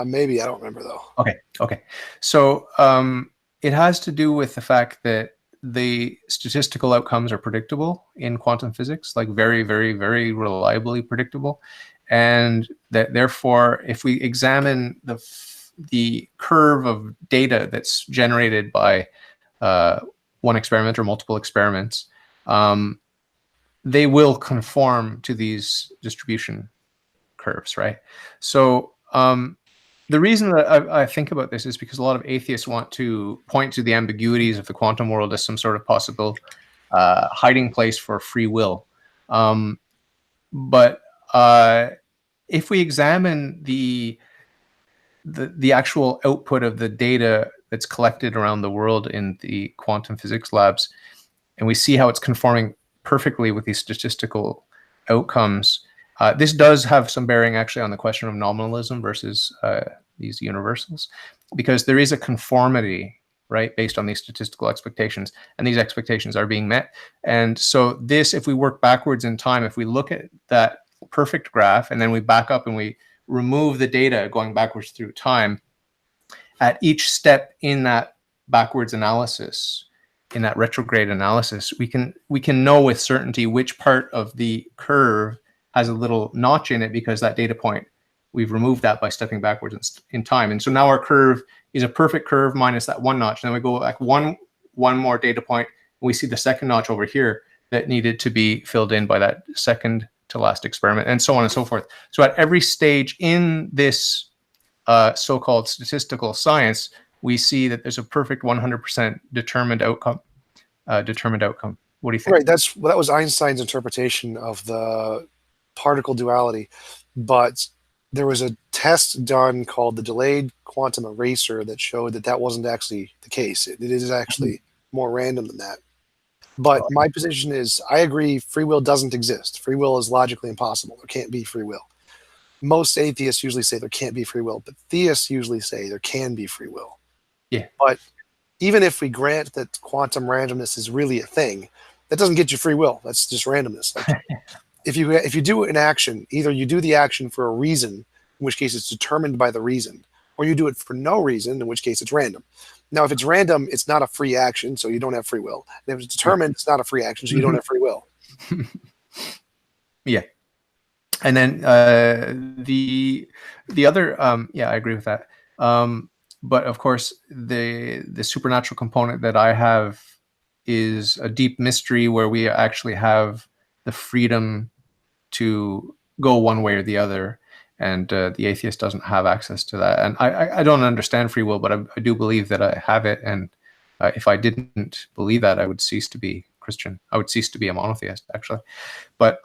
Maybe. I don't remember, though. Okay. So it has to do with the fact that the statistical outcomes are predictable in quantum physics, like very, very, very reliably predictable. And that therefore, if we examine the curve of data that's generated by one experiment or multiple experiments, they will conform to these distribution curves, right? So the reason that I think about this is because a lot of atheists want to point to the ambiguities of the quantum world as some sort of possible hiding place for free will. But if we examine the actual output of the data that's collected around the world in the quantum physics labs, and we see how it's conforming perfectly with these statistical outcomes, this does have some bearing actually on the question of nominalism versus these universals, because there is a conformity, right, based on these statistical expectations, and these expectations are being met. And so this, if we work backwards in time, if we look at that perfect graph and then we back up and we remove the data going backwards through time, at each step in that backwards analysis, in that retrograde analysis, we can know with certainty which part of the curve has a little notch in it, because that data point, we've removed that by stepping backwards in time. And so now our curve is a perfect curve minus that one notch. And then we go back one more data point, and we see the second notch over here that needed to be filled in by that second to last experiment, and so on and so forth. So at every stage in this so-called statistical science, we see that there's a perfect 100% determined outcome. What do you think? Right. That was Einstein's interpretation of the particle duality, but there was a test done called the delayed quantum eraser that showed that wasn't actually the case. It is actually more random than that. But my position is, I agree, free will doesn't exist. Free will is logically impossible. There can't be free will. Most atheists usually say there can't be free will, but theists usually say there can be free will. Yeah. But even if we grant that quantum randomness is really a thing, that doesn't get you free will. That's just randomness. Like, if you do an action, either you do the action for a reason, in which case it's determined by the reason, or you do it for no reason, in which case it's random. Now, if it's random, it's not a free action, so you don't have free will. And if it's determined, it's not a free action, so you don't have free will. Yeah. And then the other, I agree with that. But of course, the supernatural component that I have is a deep mystery, where we actually have the freedom to go one way or the other, and the atheist doesn't have access to that. And I don't understand free will, but I do believe that I have it. And if I didn't believe that, I would cease to be Christian. I would cease to be a monotheist, actually. But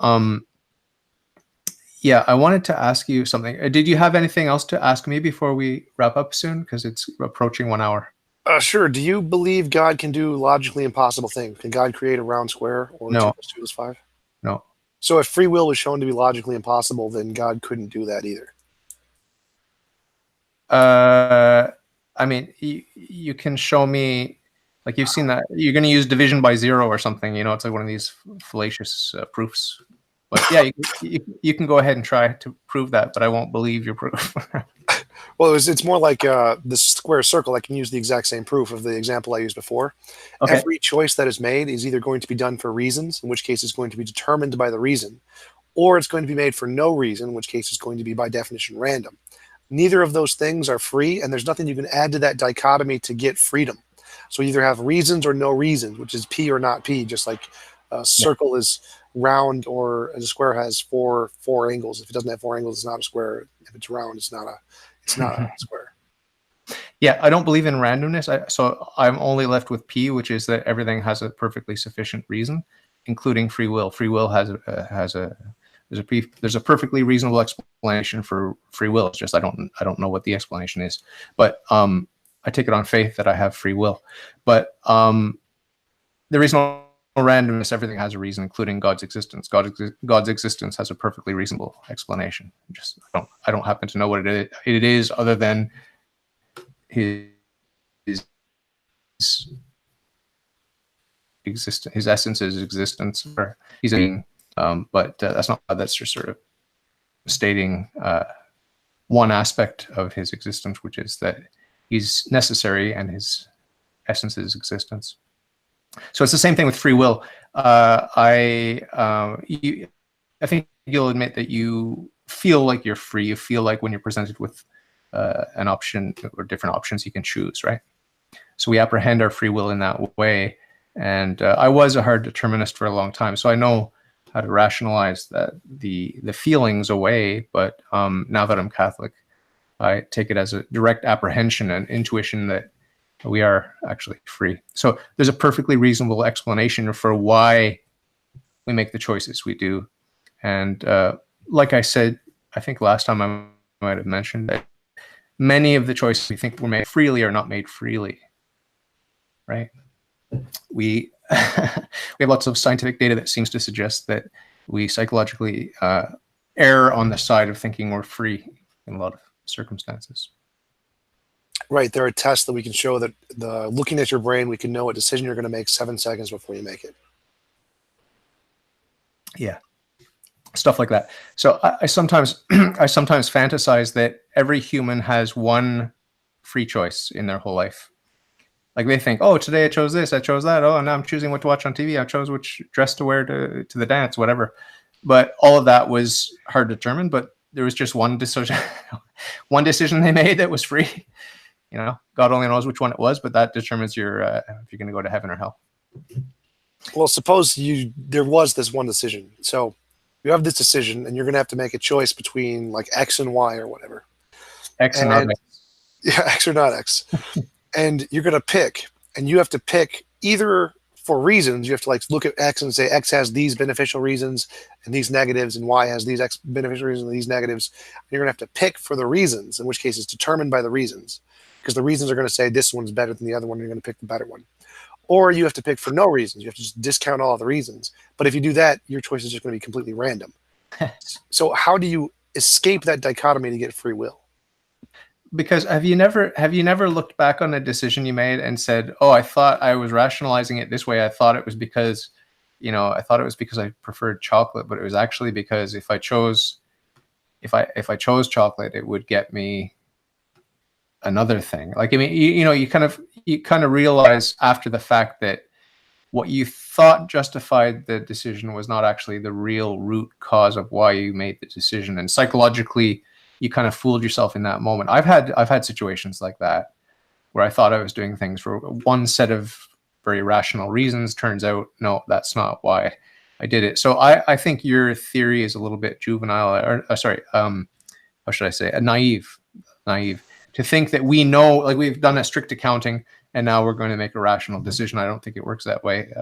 yeah, I wanted to ask you something. Did you have anything else to ask me before we wrap up soon? Because it's approaching 1 hour. Sure. Do you believe God can do logically impossible things? Can God create a round square, or No. 2 + 2 = 5? No. So if free will was shown to be logically impossible, then God couldn't do that either. I mean, you can show me, like, you've seen that you're going to use division by 0 or something. You know, it's like one of these fallacious proofs. But yeah, you can go ahead and try to prove that, but I won't believe your proof. Well, it's more like the square circle. I can use the exact same proof of the example I used before. Okay. Every choice that is made is either going to be done for reasons, in which case it's going to be determined by the reason, or it's going to be made for no reason, in which case it's going to be by definition random. Neither of those things are free, and there's nothing you can add to that dichotomy to get freedom. So you either have reasons or no reasons, which is P or not P, just like a circle is round, or a square has four angles. If it doesn't have 4 angles, it's not a square. If it's round, it's not a square. Yeah, I don't believe in randomness. So I'm only left with P, which is that everything has a perfectly sufficient reason, including free will. Free will there's a perfectly reasonable explanation for free will. It's just I don't know what the explanation is, but I take it on faith that I have free will. But there is no randomness. Everything has a reason, including God's existence. God's existence has a perfectly reasonable explanation. Just I don't happen to know what it is other than his existence. His essence is existence, or he's a being. But that's not. That's just sort of stating one aspect of his existence, which is that he's necessary and his essence is existence. So it's the same thing with free will. I think you'll admit that you feel like you're free. You feel like when you're presented with an option or different options, you can choose, right? So we apprehend our free will in that way. And I was a hard determinist for a long time, so I know how to rationalize the feelings away. But now that I'm Catholic, I take it as a direct apprehension and intuition that we are actually free. So there's a perfectly reasonable explanation for why we make the choices we do. And like I said, I think last time I might have mentioned that many of the choices we think were made freely are not made freely, right? We have lots of scientific data that seems to suggest that we psychologically err on the side of thinking we're free in a lot of circumstances. Right. There are tests that we can show that looking at your brain, we can know what decision you're going to make 7 seconds before you make it. Yeah. stuff like that. So I sometimes I sometimes fantasize that every human has one free choice in their whole life. Like they think, oh, today I chose this, I chose that. Oh, now I'm choosing what to watch on TV. I chose which dress to wear to the dance, whatever. But all of that was hard to determine. But there was just one decision, one decision they made that was free. You know, God only knows which one it was, but that determines your if you're going to go to heaven or hell. Well, suppose there was this one decision. So you have this decision, and you're going to have to make a choice between like X and Y or whatever. X and not X. Yeah, X or not X. And you're going to pick, and you have to pick either for reasons. You have to like look at X and say X has these beneficial reasons and these negatives, and Y has these X beneficial reasons and these negatives. And you're going to have to pick for the reasons, in which case it's determined by the reasons, because the reasons are going to say this one's better than the other one. And you're going to pick the better one. Or you have to pick for no reasons. You have to just discount all of the reasons. But if you do that, your choice is just going to be completely random. So how do you escape that dichotomy to get free will? Because have you never looked back on a decision you made and said, oh, I thought I was rationalizing it this way. I thought it was because, I preferred chocolate, but it was actually because if I chose chocolate, it would get me another thing. Like, I mean, you kind of realize after the fact that what you thought justified the decision was not actually the real root cause of why you made the decision. And psychologically, you kind of fooled yourself in that moment. I've had situations like that where I thought I was doing things for one set of very rational reasons. Turns out, no, that's not why I did it. So I think your theory is a little bit juvenile, or how should I say, naive to think that we know, like we've done a strict accounting and now we're going to make a rational decision. I don't think it works that way.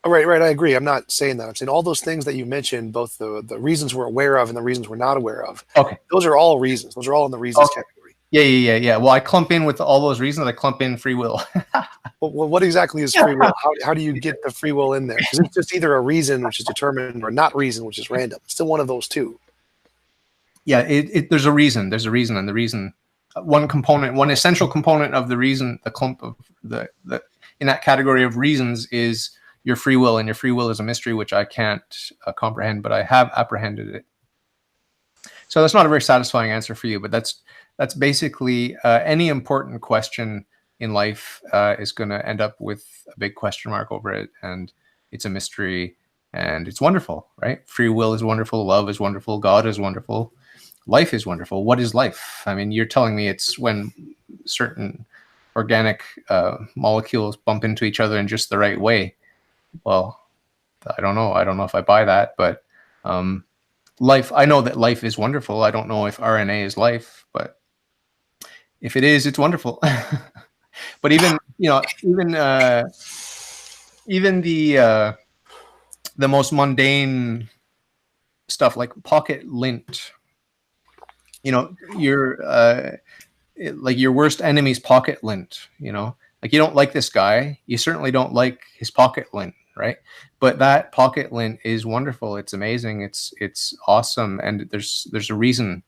Right. I agree. I'm not saying that. I'm saying all those things that you mentioned, both the reasons we're aware of and the reasons we're not aware of. Okay. Those are all reasons. Those are all in the reasons category. Yeah. Well, I clump in with all those reasons. I clump in free will. Well, what exactly is free will? How do you get the free will in there? Because it's just either a reason, which is determined, or not reason, which is random. It's still one of those two. Yeah. There's a reason. There's a reason, and the reason, one essential component of the reason, the clump of the in that category of reasons is your free will, and your free will is a mystery which I can't comprehend, but I have apprehended it. So that's not a very satisfying answer for you, but that's basically any important question in life is going to end up with a big question mark over it, and it's a mystery, and it's wonderful, right? Free will is wonderful, love is wonderful, God is wonderful, life is wonderful. What is life? I mean, you're telling me it's when certain organic molecules bump into each other in just the right way. Well, I don't know. I don't know if I buy that, but life, I know that life is wonderful. I don't know if RNA is life, but if it is, it's wonderful. But even the most mundane stuff like pocket lint, your worst enemy's pocket lint, like you don't like this guy, you certainly don't like his pocket lint, right? But that pocket lint is wonderful. It's amazing. It's awesome. And there's a reason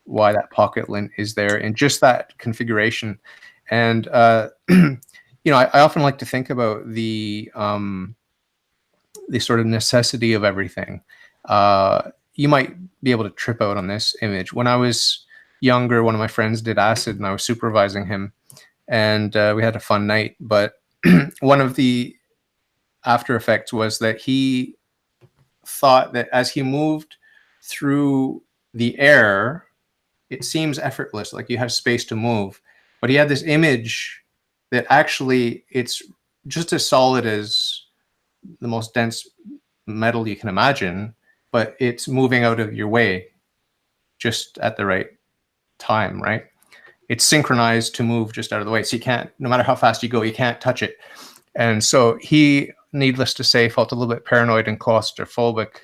why that pocket lint is there in just that configuration. And, I often like to think about the sort of necessity of everything. You might be able to trip out on this image. When I was younger, one of my friends did acid and I was supervising him, and we had a fun night. But one of the after effects was that he thought that as he moved through the air, it seems effortless, like you have space to move. But he had this image that actually it's just as solid as the most dense metal you can imagine, but it's moving out of your way just at the right time, right? It's synchronized to move just out of the way. So you can't, no matter how fast you go, you can't touch it. And so he, needless to say, felt a little bit paranoid and claustrophobic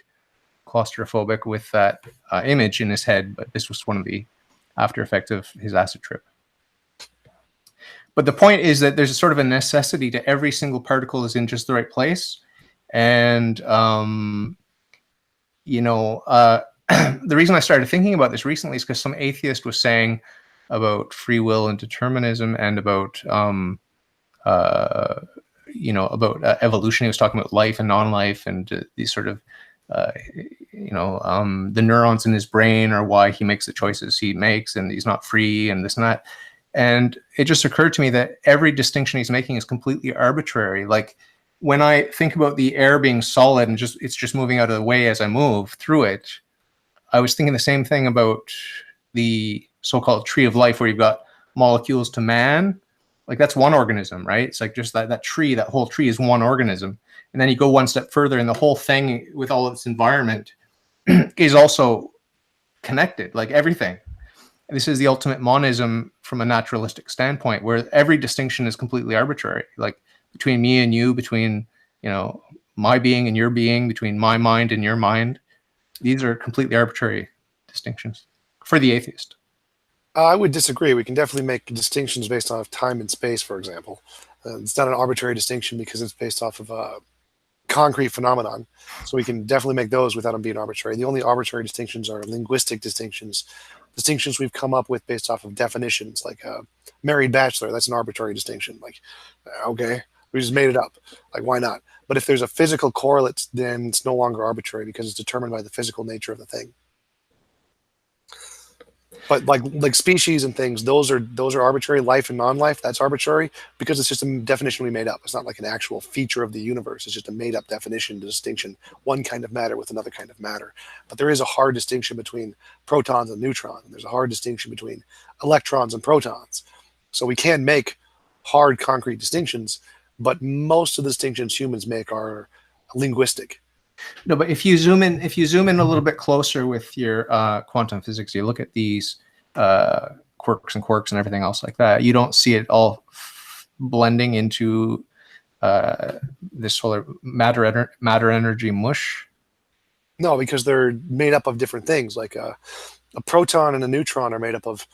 with that image in his head. But this was one of the after effects of his acid trip. But the point is that there's a sort of a necessity to every single particle is in just the right place. And, the reason I started thinking about this recently is because some atheist was saying about free will and determinism and about, evolution. He was talking about life and non-life and these sort of the neurons in his brain are why he makes the choices he makes, and he's not free, and this and that. And it just occurred to me that every distinction he's making is completely arbitrary. Like when I think about the air being solid and it's just moving out of the way as I move through it, I was thinking the same thing about the so-called tree of life, where you've got molecules to man. Like that's one organism, right? It's like just that tree, that whole tree is one organism. And then you go one step further, and the whole thing with all of its environment is also connected, like everything. This is the ultimate monism from a naturalistic standpoint, where every distinction is completely arbitrary. Like between me and you, between my being and your being, between my mind and your mind. These are completely arbitrary distinctions for the atheist. I would disagree. We can definitely make distinctions based off time and space, for example. It's not an arbitrary distinction because it's based off of a concrete phenomenon. So we can definitely make those without them being arbitrary. The only arbitrary distinctions are linguistic distinctions we've come up with based off of definitions, like married bachelor. That's an arbitrary distinction. Like, okay, we just made it up. Like, why not? But if there's a physical correlate, then it's no longer arbitrary because it's determined by the physical nature of the thing. But like species and things, those are arbitrary. Life and non-life, that's arbitrary because it's just a definition we made up. It's not like an actual feature of the universe. It's just a made-up definition, distinction, one kind of matter with another kind of matter. But there is a hard distinction between protons and neutrons. There's a hard distinction between electrons and protons. So we can make hard, concrete distinctions, but most of the distinctions humans make are linguistic. No, but if you zoom in a little bit closer with your quantum physics, you look at these quirks and everything else like that, you don't see it all blending into this solar matter energy mush. No, because they're made up of different things. Like a proton and a neutron are made up of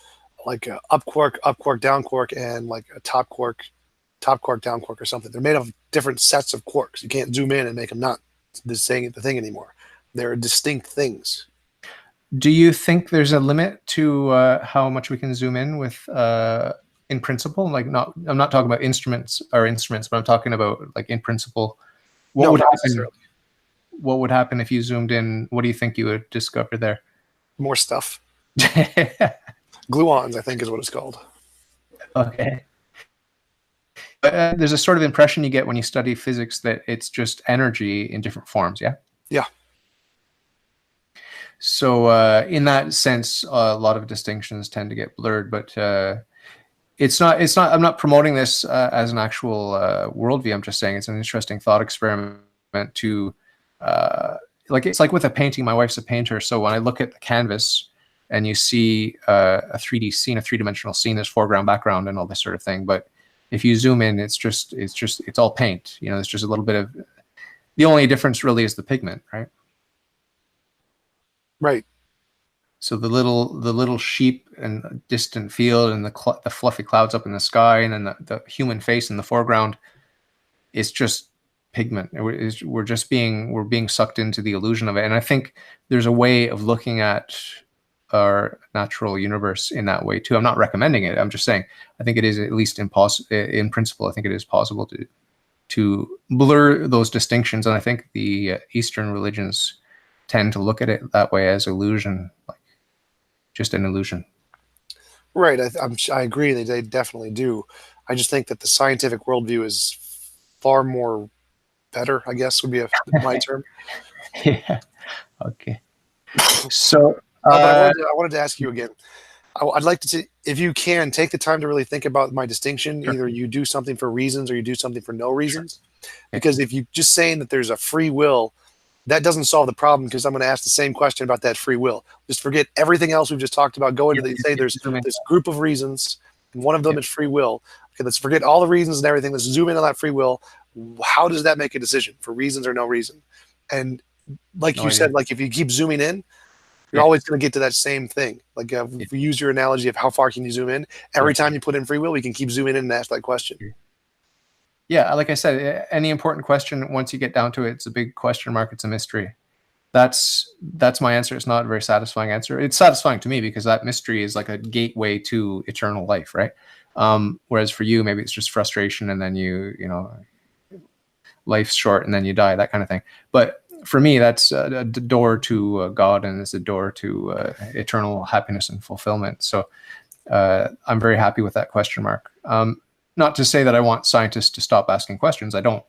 like a up quark, down quark, and like a top quark, down quark, or something. They're made of different sets of quarks. You can't zoom in and make them not the thing anymore. They're distinct things. Do you think there's a limit to how much we can zoom in with in principle? Like, I'm not talking about instruments, but I'm talking about like in principle. What would happen if you zoomed in? What do you think you would discover there? More stuff. Gluons, I think, is what it's called. Okay. There's a sort of impression you get when you study physics that it's just energy in different forms. Yeah. Yeah. So in that sense, a lot of distinctions tend to get blurred, but it's not. I'm not promoting this as an actual worldview. I'm just saying it's an interesting thought experiment to it's like with a painting. My wife's a painter, so when I look at the canvas and you see a 3D scene, a three-dimensional scene, there's foreground, background, and all this sort of thing, but if you zoom in, it's all paint. It's just a little bit of, the only difference really is the pigment, right? Right. So the little sheep and distant field and the fluffy clouds up in the sky, and then the human face in the foreground, it's just pigment. We're being sucked into the illusion of it. And I think there's a way of looking at our natural universe in that way too. I'm not recommending it. I'm just saying I think it is, at least in principle, I think it is possible to blur those distinctions. And I think the Eastern religions tend to look at it that way, as illusion, like just an illusion. Right. I agree. They definitely do. I just think that the scientific worldview is far more better, I guess would be my term. Yeah. Okay. So I wanted to ask you again. I'd like to see, if you can, take the time to really think about my distinction. Sure. Either you do something for reasons or you do something for no reasons. Sure. Because if you just saying that there's a free will, that doesn't solve the problem, because I'm going to ask the same question about that free will. Just forget everything else we've just talked about. Go into say there's this group of reasons, and one of them is free will. Okay, let's forget all the reasons and everything. Let's zoom in on that free will. How does that make a decision for reasons or no reason? And like you said, like if you keep zooming in, you're always going to get to that same thing. Like if we use your analogy of how far can you zoom in, every time you put in free will, we can keep zooming in and ask that question. Yeah, like I said, any important question, once you get down to it, it's a big question mark. It's a mystery. That's my answer. It's not a very satisfying answer. It's satisfying to me because that mystery is like a gateway to eternal life, right? Whereas for you, maybe it's just frustration, and then you know, life's short and then you die, that kind of thing. But for me, that's a door to God, and it's a door to eternal happiness and fulfillment. So I'm very happy with that question mark. Not to say that I want scientists to stop asking questions. I don't.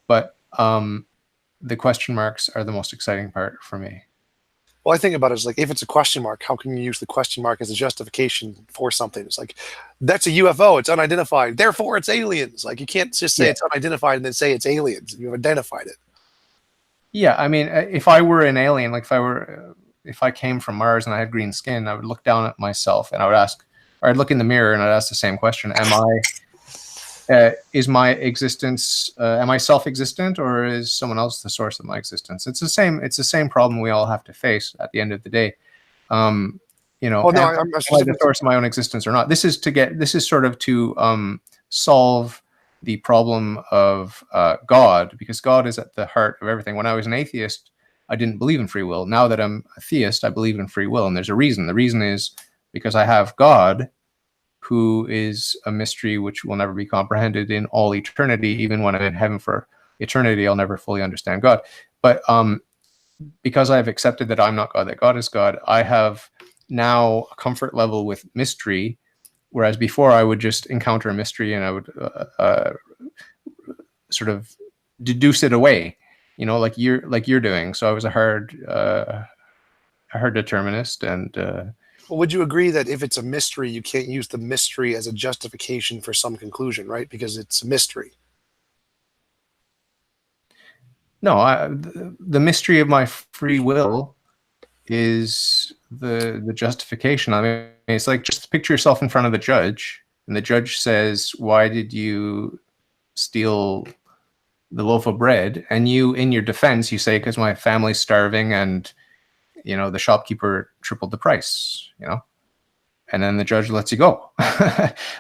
But the question marks are the most exciting part for me. Well, I think about it as like, if it's a question mark, how can you use the question mark as a justification for something? It's like, that's a UFO, it's unidentified, therefore it's aliens. Like, you can't just say it's unidentified and then say it's aliens. You've identified it. Yeah, I mean, if I were an alien, like if I came from Mars and I had green skin, I would look down at myself and I would ask, or I'd look in the mirror and I'd ask the same question: is my existence, am I self-existent, or is someone else the source of my existence? It's the same problem we all have to face at the end of the day. Am I the source of my own existence or not? This is sort of to solve the problem of God, because God is at the heart of everything. When I was an atheist, I didn't believe in free will. Now that I'm a theist, I believe in free will, and there's a reason. The reason is because I have God, who is a mystery which will never be comprehended in all eternity. Even when I'm in heaven for eternity, I'll never fully understand God. But because I have accepted that I'm not God, that God is God, I have now a comfort level with mystery, whereas before I would just encounter a mystery and I would sort of deduce it away, like you're doing. So I was a hard determinist, and Well, would you agree that if it's a mystery, you can't use the mystery as a justification for some conclusion, right? Because it's a mystery. No, the mystery of my free will is the justification. I mean, it's like, just picture yourself in front of the judge, and the judge says, "Why did you steal the loaf of bread?" And you, in your defense, you say, "Because my family's starving, and the shopkeeper tripled the price." And then the judge lets you go.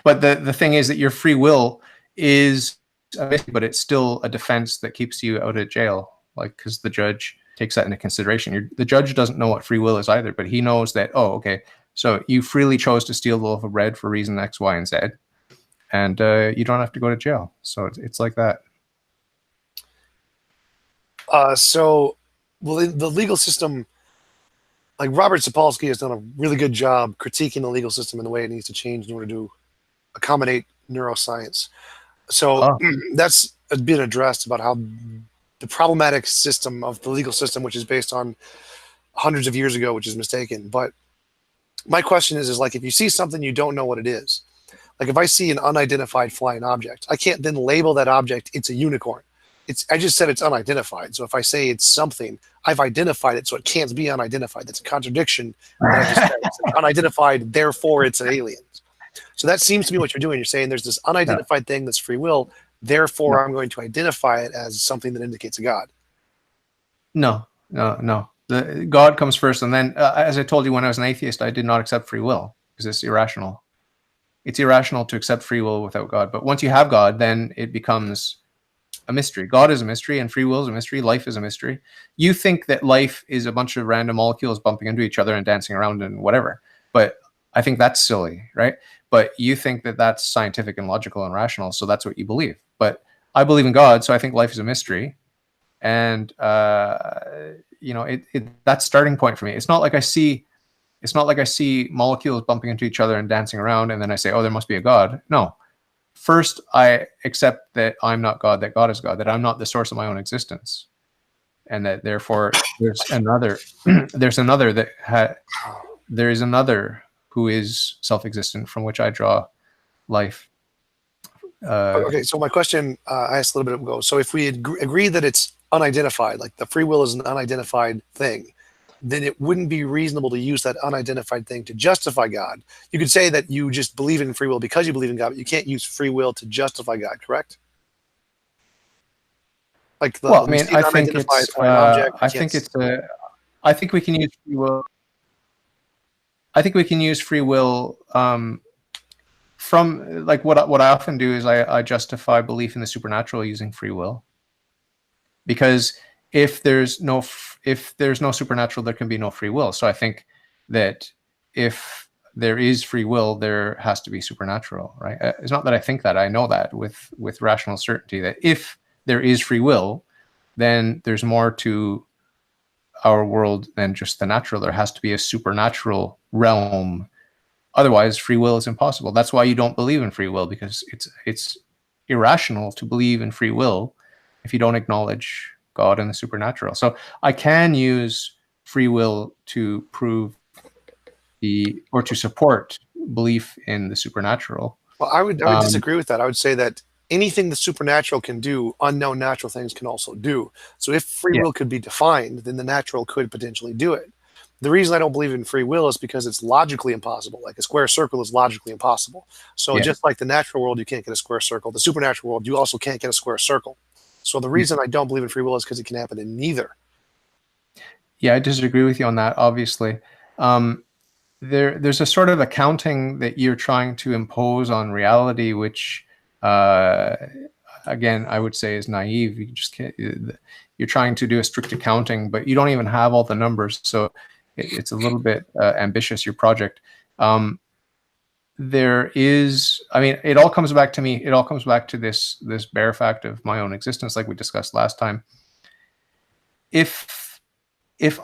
But the thing is that your free will is but it's still a defense that keeps you out of jail, like, because the judge takes that into consideration. The judge doesn't know what free will is either, but he knows that, oh, okay, so you freely chose to steal the loaf of bread for reason X, Y, and Z, and you don't have to go to jail. So it's like that. The legal system, like, Robert Sapolsky has done a really good job critiquing the legal system and the way it needs to change in order to accommodate neuroscience. So that's been addressed, about how the problematic system of the legal system, which is based on hundreds of years ago, which is mistaken. But my question is like, if you see something, you don't know what it is. Like, if I see an unidentified flying object, I can't then label that object, it's a unicorn. I just said it's unidentified. So if I say it's something, I've identified it, so it can't be unidentified. That's a contradiction. That I just said. It's unidentified, therefore it's an alien. So that seems to be what you're doing. You're saying there's this unidentified thing that's free will, therefore I'm going to identify it as something that indicates a God. No. The God comes first, and then, as I told you, when I was an atheist, I did not accept free will because it's irrational. It's irrational to accept free will without God. But once you have God, then it becomes a mystery. God is a mystery, and free will is a mystery. Life is a mystery. You think that life is a bunch of random molecules bumping into each other and dancing around and whatever, but I think that's silly, right? But you think that that's scientific and logical and rational, so that's what you believe. But I believe in God, so I think life is a mystery, and that's starting point for me. It's not like I see molecules bumping into each other and dancing around, and then I say, "Oh, there must be a God." No. First, I accept that I'm not God, that God is God, that I'm not the source of my own existence, and that therefore there's another. There is another who is self-existent, from which I draw life. Okay, so my question I asked a little bit ago. So if we agree that it's unidentified, like the free will is an unidentified thing, then it wouldn't be reasonable to use that unidentified thing to justify God. You could say that you just believe in free will because you believe in God, but you can't use free will to justify God, correct? Like, I think I think we can use free will. I think we can use free will from, like, what I often do is I justify belief in the supernatural using free will, because if there's no supernatural, there can be no free will. So I think that if there is free will, there has to be supernatural, right? It's not that I think that, I know that with rational certainty, that if there is free will, then there's more to our world than just the natural. There has to be a supernatural realm. Otherwise, free will is impossible. That's why you don't believe in free will, because it's irrational to believe in free will if you don't acknowledge God and the supernatural. So I can use free will to prove or to support belief in the supernatural. Well, I would disagree with that. I would say that anything the supernatural can do, unknown natural things can also do. So if free Yeah. will could be defined, then the natural could potentially do it. The reason I don't believe in free will is because it's logically impossible. Like a square circle is logically impossible. So Yeah. just like the natural world, you can't get a square circle. The supernatural world, you also can't get a square circle. So the reason I don't believe in free will is because it can happen in neither. Yeah, I disagree with you on that, obviously. There's a sort of accounting that you're trying to impose on reality, which, again, I would say is naive. You just can't. You're trying to do a strict accounting, but you don't even have all the numbers, so it's a little bit ambitious, your project. There is, I mean, it all comes back to me. It all comes back to this bare fact of my own existence, like we discussed last time. If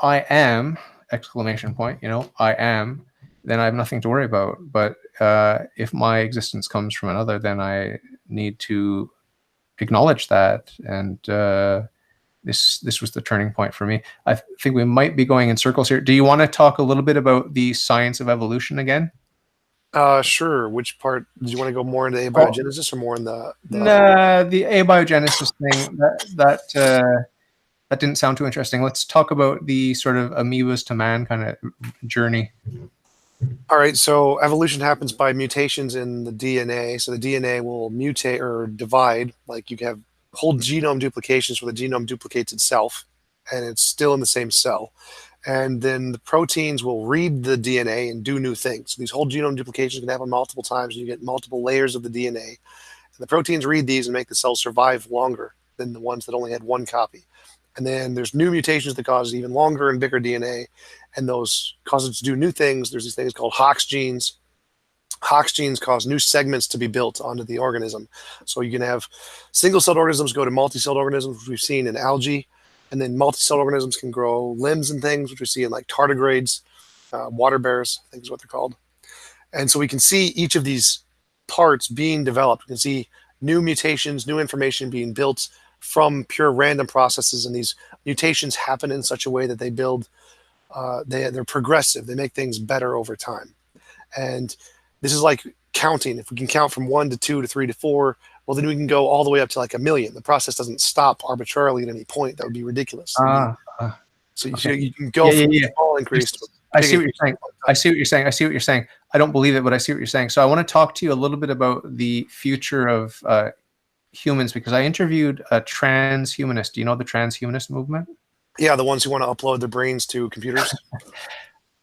I am, exclamation point, I am, then I have nothing to worry about. But if my existence comes from another, then I need to acknowledge that. And this was the turning point for me. I think we might be going in circles here. Do you want to talk a little bit about the science of evolution again? Sure. Which part do you want to go more into abiogenesis or more in the abiogenesis thing? That didn't sound too interesting. Let's talk about the sort of amoebas to man kind of journey. All right, so evolution happens by mutations in the DNA. So the DNA will mutate or divide. Like you have whole genome duplications where the genome duplicates itself, and it's still in the same cell. And then the proteins will read the DNA and do new things. So these whole genome duplications can happen multiple times, and you get multiple layers of the DNA. And the proteins read these and make the cells survive longer than the ones that only had one copy. And then there's new mutations that cause even longer and bigger DNA, and those cause it to do new things. There's these things called Hox genes. Hox genes cause new segments to be built onto the organism. So you can have single-celled organisms go to multi-celled organisms, which we've seen in algae, and then multi-celled organisms can grow limbs and things, which we see in like tardigrades, water bears, I think is what they're called. And so we can see each of these parts being developed. We can see new mutations, new information being built from pure random processes, and these mutations happen in such a way that they build, they're progressive. They make things better over time. And this is like counting. If we can count from 1 to 2 to 3 to 4, well, then we can go all the way up to like 1,000,000. The process doesn't stop arbitrarily at any point. That would be ridiculous. So okay. You can go from a small increase to I see what you're saying. I see what you're saying. I don't believe it, but I see what you're saying. So I want to talk to you a little bit about the future of humans, because I interviewed a transhumanist. Do you know the transhumanist movement? Yeah, the ones who want to upload their brains to computers.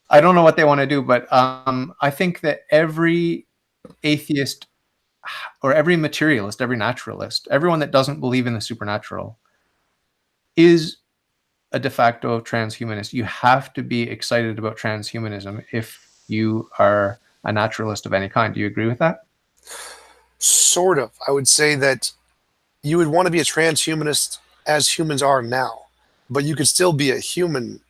I don't know what they want to do, but I think that every atheist or every materialist, every naturalist, everyone that doesn't believe in the supernatural is a de facto transhumanist. You have to be excited about transhumanism if you are a naturalist of any kind. Do you agree with that? Sort of. I would say that you would want to be a transhumanist as humans are now, but you could still be a human.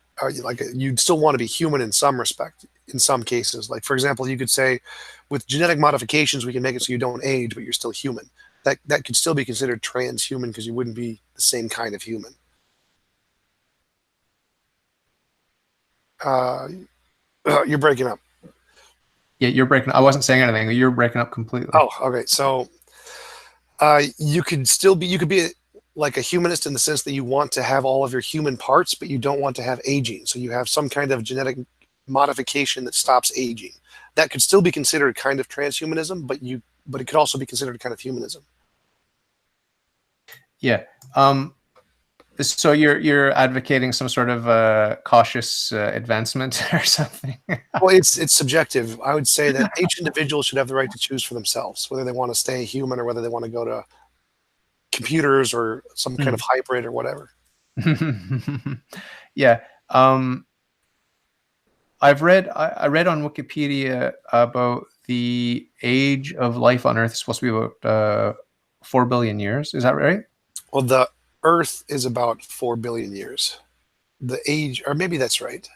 You'd still want to be human in some respect, in some cases. Like, for example, you could say with genetic modifications, we can make it so you don't age, but you're still human. That could still be considered transhuman because you wouldn't be the same kind of human. You're breaking up. Yeah, you're breaking up. I wasn't saying anything. You're breaking up completely. Oh, okay. So you could be like a humanist in the sense that you want to have all of your human parts, but you don't want to have aging. So you have some kind of genetic modification that stops aging. That could still be considered kind of transhumanism, but it could also be considered kind of humanism. Yeah. So you're advocating some sort of cautious advancement or something? Well, it's subjective. I would say that each individual should have the right to choose for themselves whether they want to stay human or whether they want to go to computers or some kind of hybrid or whatever. Yeah. I read on Wikipedia about the age of life on Earth is supposed to be about 4 billion years. Is that right? Well, the Earth is about 4 billion years. the age, or maybe that's right,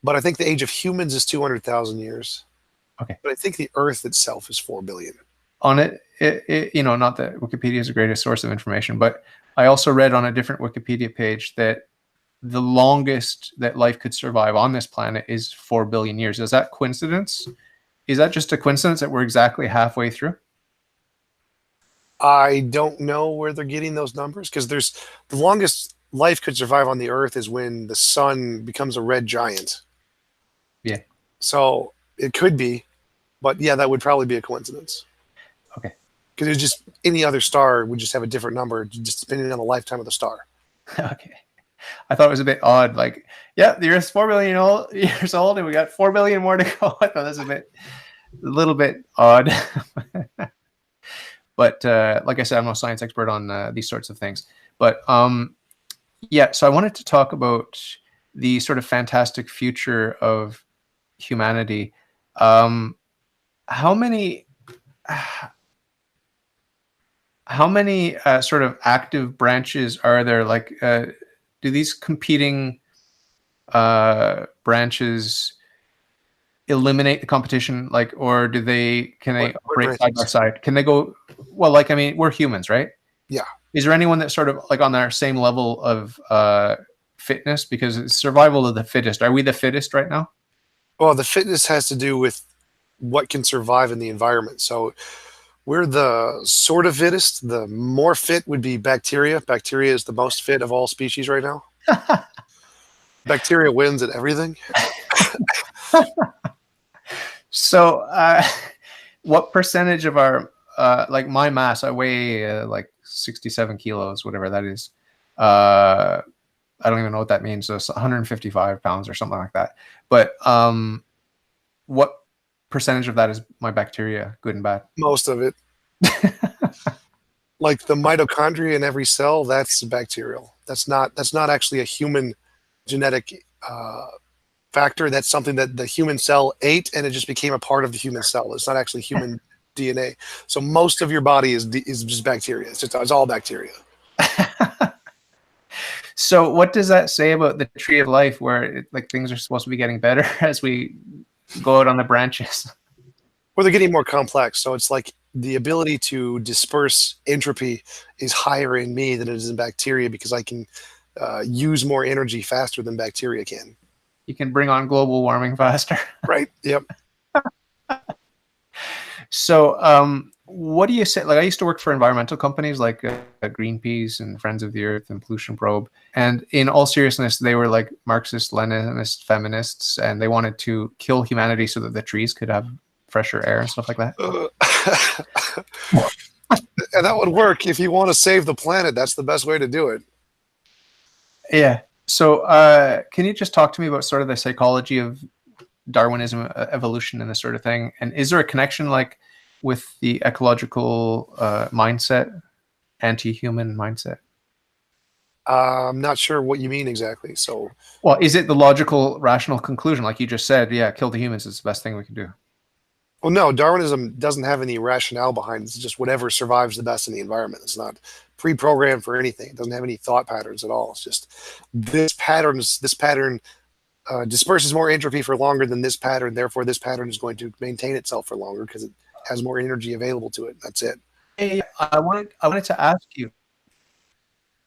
but I think the age of humans is 200,000 years. Okay. But I think the Earth itself is 4 billion. On it, not that Wikipedia is the greatest source of information, but I also read on a different Wikipedia page that the longest that life could survive on this planet is 4 billion years. Is that coincidence? Is that just a coincidence that we're exactly halfway through? I don't know where they're getting those numbers, because there's the longest life could survive on the Earth is when the sun becomes a red giant. Yeah. So it could be, but yeah, that would probably be a coincidence. Okay. Because it's just any other star would just have a different number, just depending on the lifetime of the star. Okay. I thought it was a bit odd. Like, yeah, the Earth's 4 billion years old, and we got 4 billion more to go. I thought that was a little bit odd. But like I said, I'm no science expert on these sorts of things. But yeah, so I wanted to talk about the sort of fantastic future of humanity. How many sort of active branches are there? Like, do these competing branches eliminate the competition, like, or can they operate side by side? Can they go, well, like, I mean, we're humans, right? Yeah. Is there anyone that's sort of like on our same level of fitness? Because it's survival of the fittest. Are we the fittest right now? Well, the fitness has to do with what can survive in the environment. So we're the sort of fittest. The more fit would be bacteria. Bacteria is the most fit of all species right now. Bacteria wins at everything. So what percentage of our like my mass, I weigh like 67 kilos, whatever that is. I don't even know what that means. So it's 155 pounds or something like that. But what percentage of that is my bacteria, good and bad? Most of it. Like the mitochondria in every cell, that's bacterial. That's not actually a human genetic factor. That's something that the human cell ate, and it just became a part of the human cell. It's not actually human DNA. So most of your body is just bacteria. It's all bacteria. So what does that say about the tree of life, where like things are supposed to be getting better as we go out on the branches? Or they're getting more complex. So it's like the ability to disperse entropy is higher in me than it is in bacteria, because I can use more energy faster than bacteria can. You can bring on global warming faster. Right. Yep. So what do you say? Like, I used to work for environmental companies like Greenpeace and Friends of the Earth and Pollution Probe. And in all seriousness, they were like Marxist, Leninist feminists, and they wanted to kill humanity so that the trees could have fresher air and stuff like that. And that would work if you want to save the planet. That's the best way to do it. Yeah. So can you just talk to me about sort of the psychology of Darwinism, evolution, and this sort of thing? And is there a connection like with the ecological mindset, anti-human mindset? I'm not sure what you mean exactly. So, well, is it the logical, rational conclusion, like you just said? Yeah, kill the humans is the best thing we can do. well, no, Darwinism doesn't have any rationale behind it. It's just whatever survives the best in the environment. It's not pre-programmed for anything. It doesn't have any thought patterns at all. It's just this pattern disperses more entropy for longer than this pattern. Therefore, this pattern is going to maintain itself for longer because it has more energy available to it. That's it. Hey, I wanted to ask you.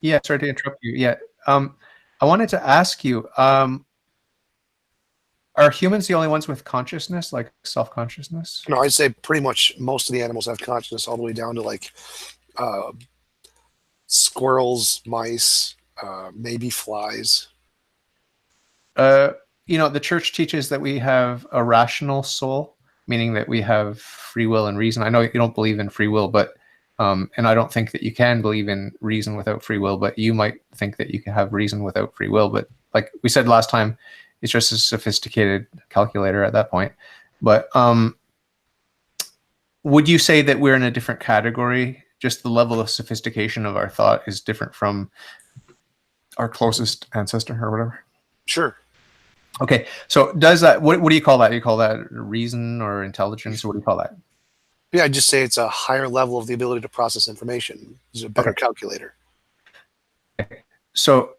Yeah, sorry to interrupt you. Yeah, I wanted to ask you. Are humans the only ones with consciousness, like self-consciousness? No, I'd say pretty much most of the animals have consciousness, all the way down to like squirrels, mice, maybe flies. The church teaches that we have a rational soul, meaning that we have free will and reason. I know you don't believe in free will, but and I don't think that you can believe in reason without free will, but you might think that you can have reason without free will. But like we said last time, it's just a sophisticated calculator at that point. But would you say that we're in a different category? Just the level of sophistication of our thought is different from our closest ancestor or whatever? Sure. Okay. So does that, what do you call that? Do you call that reason or intelligence? Or what do you call that? Yeah, I'd just say it's a higher level of the ability to process information. It's a better calculator. Okay. So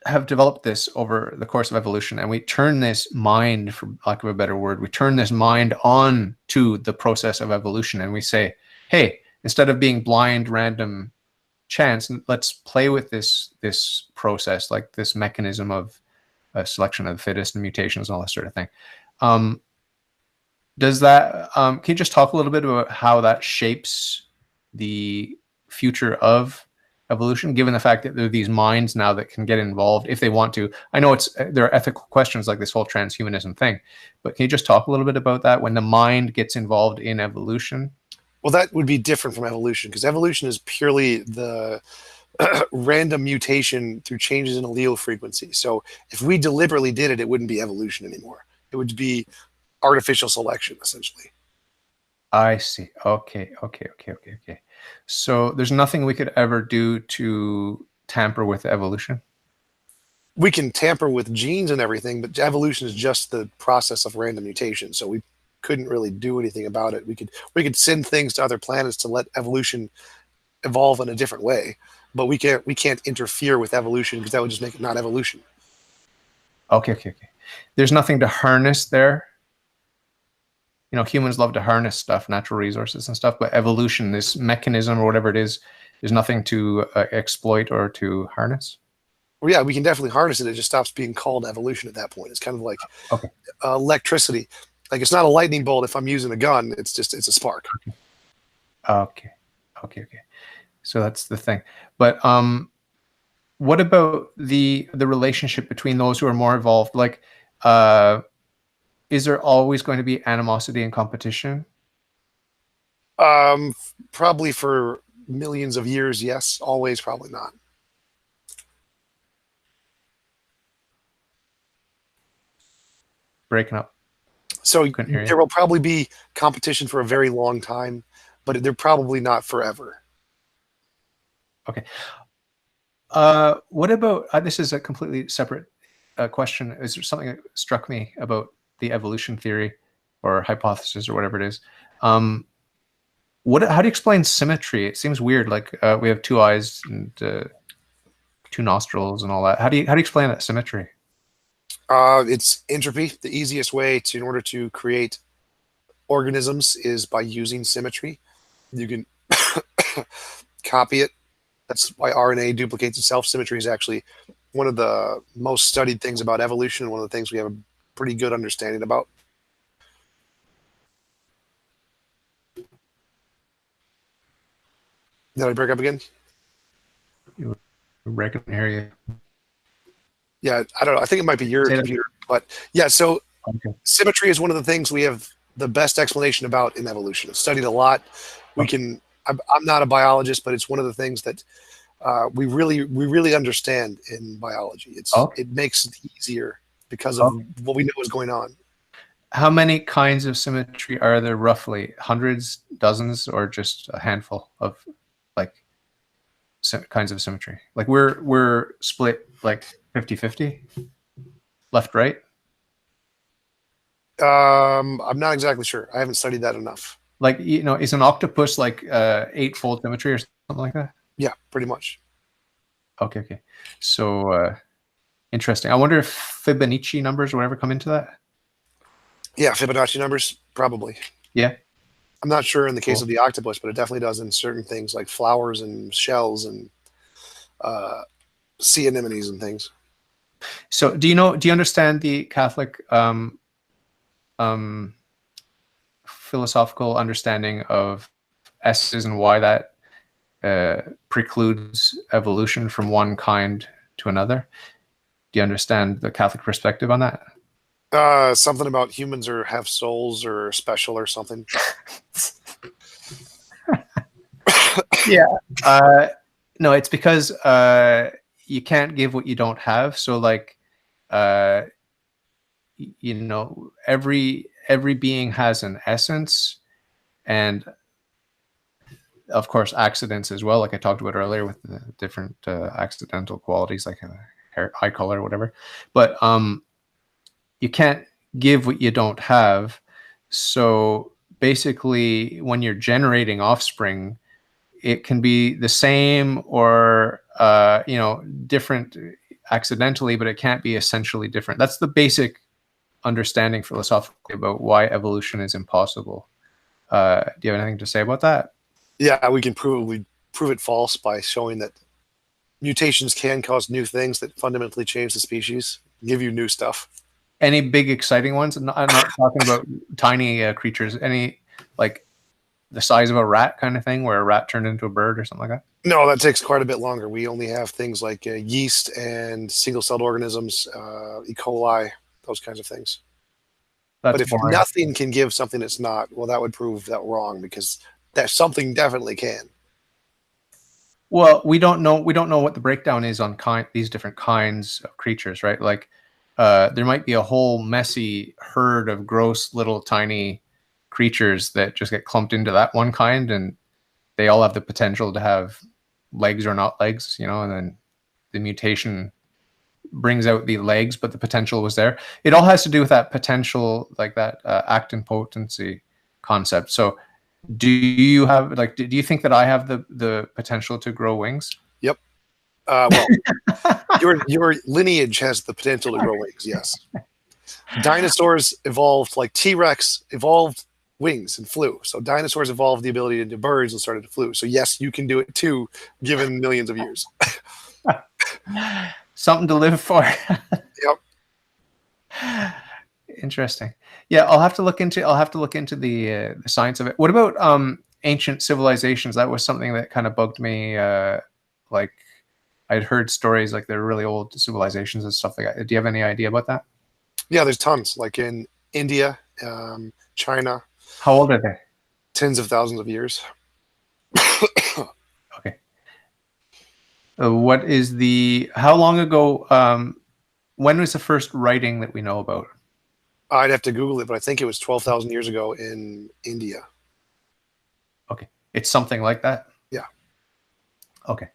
have developed this over the course of evolution, and we turn this mind, for lack of a better word, we turn this mind on to the process of evolution, and we say, hey, instead of being blind, random chance, let's play with this process, like this mechanism of selection of the fittest and mutations and all that sort of thing. Does that can you just talk a little bit about how that shapes the future of evolution, given the fact that there are these minds now that can get involved if they want to? I know there are ethical questions like this whole transhumanism thing, but can you just talk a little bit about that when the mind gets involved in evolution? Well, that would be different from evolution, because evolution is purely the random mutation through changes in allele frequency. So if we deliberately did it, it wouldn't be evolution anymore. It would be artificial selection, essentially. I see. Okay. So there's nothing we could ever do to tamper with evolution? We can tamper with genes and everything, but evolution is just the process of random mutation. So we couldn't really do anything about it. We could send things to other planets to let evolution evolve in a different way, but we can't interfere with evolution, because that would just make it not evolution. Okay. There's nothing to harness there. You know, humans love to harness stuff, natural resources and stuff, but evolution, this mechanism or whatever it is, there's nothing to exploit or to harness. Well, yeah, we can definitely harness it. It just stops being called evolution at that point. It's kind of like electricity. Like, it's not a lightning bolt if I'm using a gun. It's a spark. Okay. So that's the thing. But what about the relationship between those who are more evolved? Like, is there always going to be animosity and competition? Probably for millions of years, yes. Always, probably not. Breaking up. So there will probably be competition for a very long time, but they're probably not forever. Okay. What about, this is a completely separate question. Is there something that struck me about the evolution theory or hypothesis or whatever it is? How do you explain symmetry? It seems weird. Like we have two eyes and two nostrils and all that. How do you explain that symmetry? It's entropy. The easiest way in order to create organisms is by using symmetry. You can copy it. That's why RNA duplicates itself. Symmetry is actually one of the most studied things about evolution, and one of the things we have a pretty good understanding about. Did I break up again? You reckon area? Yeah, I don't know. I think it might be your computer, but yeah. So symmetry is one of the things we have the best explanation about in evolution. It's studied a lot. I'm not a biologist, but it's one of the things that we really understand in biology. It makes it easier because of what we know is going on. How many kinds of symmetry are there roughly? Hundreds, dozens, or just a handful of like kinds of symmetry? Like we're split like 50-50, left, right? I'm not exactly sure. I haven't studied that enough. Like, you know, is an octopus like 8-fold symmetry or something like that? Yeah, pretty much. Okay. So interesting. I wonder if Fibonacci numbers or whatever come into that. Yeah, Fibonacci numbers, probably. Yeah. I'm not sure in the case of the octopus, but it definitely does in certain things like flowers and shells and sea anemones and things. So do you understand the Catholic philosophical understanding of S's and why that precludes evolution from one kind to another? Do you understand the Catholic perspective on that? Something about humans have souls or special or something. Yeah. No, it's because you can't give what you don't have. So like, you know, every being has an essence, and of course accidents as well, like I talked about earlier with the different accidental qualities like hair, eye color, whatever. But you can't give what you don't have. So basically when you're generating offspring, it can be the same or you know, different accidentally, but it can't be essentially different. That's the basic understanding philosophically about why evolution is impossible. Do you have anything to say about that? Yeah, we prove it false by showing that mutations can cause new things that fundamentally change the species, give you new stuff. Any big exciting ones? I'm not talking about tiny creatures. Any like the size of a rat kind of thing, where a rat turned into a bird or something like that? No, that takes quite a bit longer. We only have things like yeast and single-celled organisms, E. coli, those kinds of things. That's But if boring. nothing can give something that's not, well, that would prove that wrong, because that something definitely can. Well, we don't know what the breakdown is on these different kinds of creatures, right? Like there might be a whole messy herd of gross little tiny creatures that just get clumped into that one kind, and they all have the potential to have legs or not legs, you know, and then the mutation brings out the legs, but the potential was there. It all has to do with that potential, like that actin potency concept. So do you have like, do you think that I have the potential to grow wings? Yep. Well, your lineage has the potential to grow wings. Yes. Dinosaurs evolved, like T-Rex evolved wings and flew. So dinosaurs evolved the ability to do birds and started to flew. So yes, you can do it too, given millions of years. Something to live for. Yep. Interesting. Yeah, I'll have to look into the science of it. What about ancient civilizations? That was something that kind of bugged me. Like I'd heard stories like they're really old civilizations and stuff like that. Do you have any idea about that? Yeah, there's tons. Like in India, China. How old are they? Tens of thousands of years. Okay. How long ago? When was the first writing that we know about? I'd have to Google it, but I think it was 12,000 years ago in India. Okay. It's something like that? Yeah. Okay.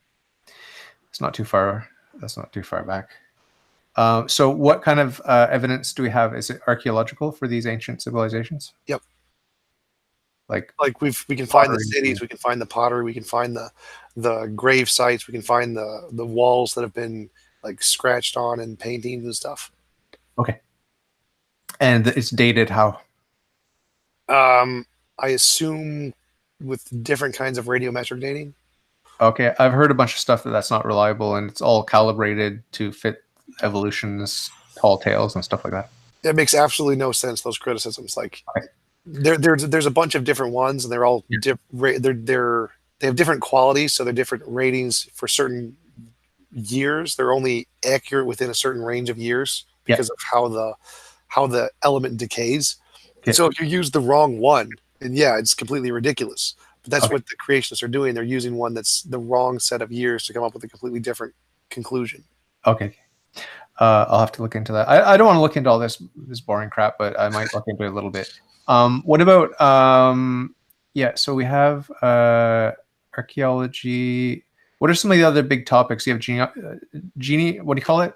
It's not too far. That's not too far back. So what kind of evidence do we have? Is it archaeological for these ancient civilizations? Yep. Like we can find the cities, we can find the pottery, we can find the grave sites, we can find the walls that have been like scratched on and paintings and stuff. Okay. And it's dated how? I assume with different kinds of radiometric dating. Okay, I've heard a bunch of stuff that's not reliable, and it's all calibrated to fit evolution's tall tales and stuff like that. It makes absolutely no sense, those criticisms. Like there's a bunch of different ones, and they're all they have different qualities, so they're different ratings for certain years. They're only accurate within a certain range of years because of how the element decays. And so if you use the wrong one, then yeah, it's completely ridiculous. But that's what the creationists are doing. They're using one that's the wrong set of years to come up with a completely different conclusion. Okay. I'll have to look into that. I don't want to look into all this boring crap, but I might look into it a little bit. What about so we have archaeology. What are some of the other big topics? You have what do you call it?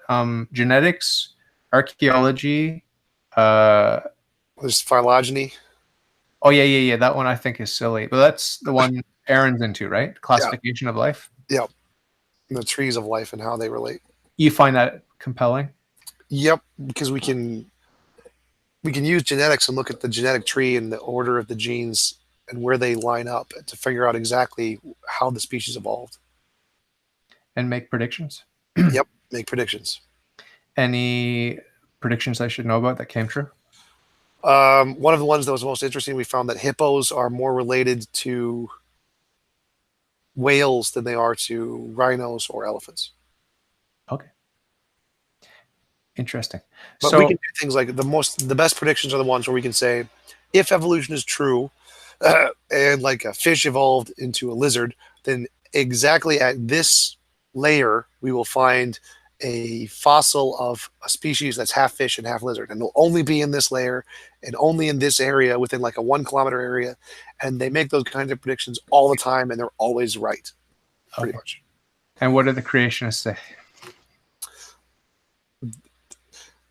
Genetics, archaeology. There's phylogeny. Oh yeah. That one I think is silly, but that's the one Aaron's into, right? Classification of life. Yep. The trees of life and how they relate. You find that compelling? Yep, because we can use genetics and look at the genetic tree and the order of the genes and where they line up to figure out exactly how the species evolved. And make predictions? Yep, make predictions. Any predictions I should know about that came true? One of the ones that was most interesting, we found that hippos are more related to whales than they are to rhinos or elephants. Okay. Interesting. But we can do things like the best predictions are the ones where we can say, if evolution is true, and like a fish evolved into a lizard, then exactly at this layer we will find a fossil of a species that's half fish and half lizard, and it'll only be in this layer and only in this area within like a 1 kilometer area. And they make those kinds of predictions all the time, and they're always right, pretty much. And what do the creationists say?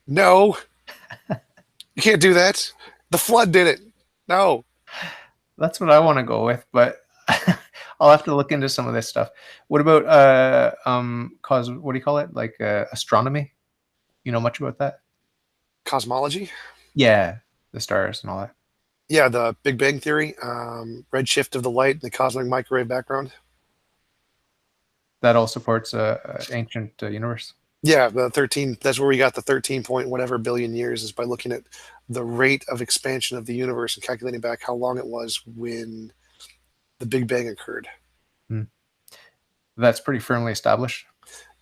No, you can't do that. The flood did it. No. That's what I want to go with, but I'll have to look into some of this stuff. What about what do you call it? Like astronomy? You know much about that? Cosmology. Yeah, the stars and all that. Yeah, the Big Bang Theory, redshift of the light, the cosmic microwave background. That all supports a ancient universe. Yeah, the 13, that's where we got the 13 point whatever billion years, is by looking at the rate of expansion of the universe and calculating back how long it was when the Big Bang occurred. Hmm. That's pretty firmly established.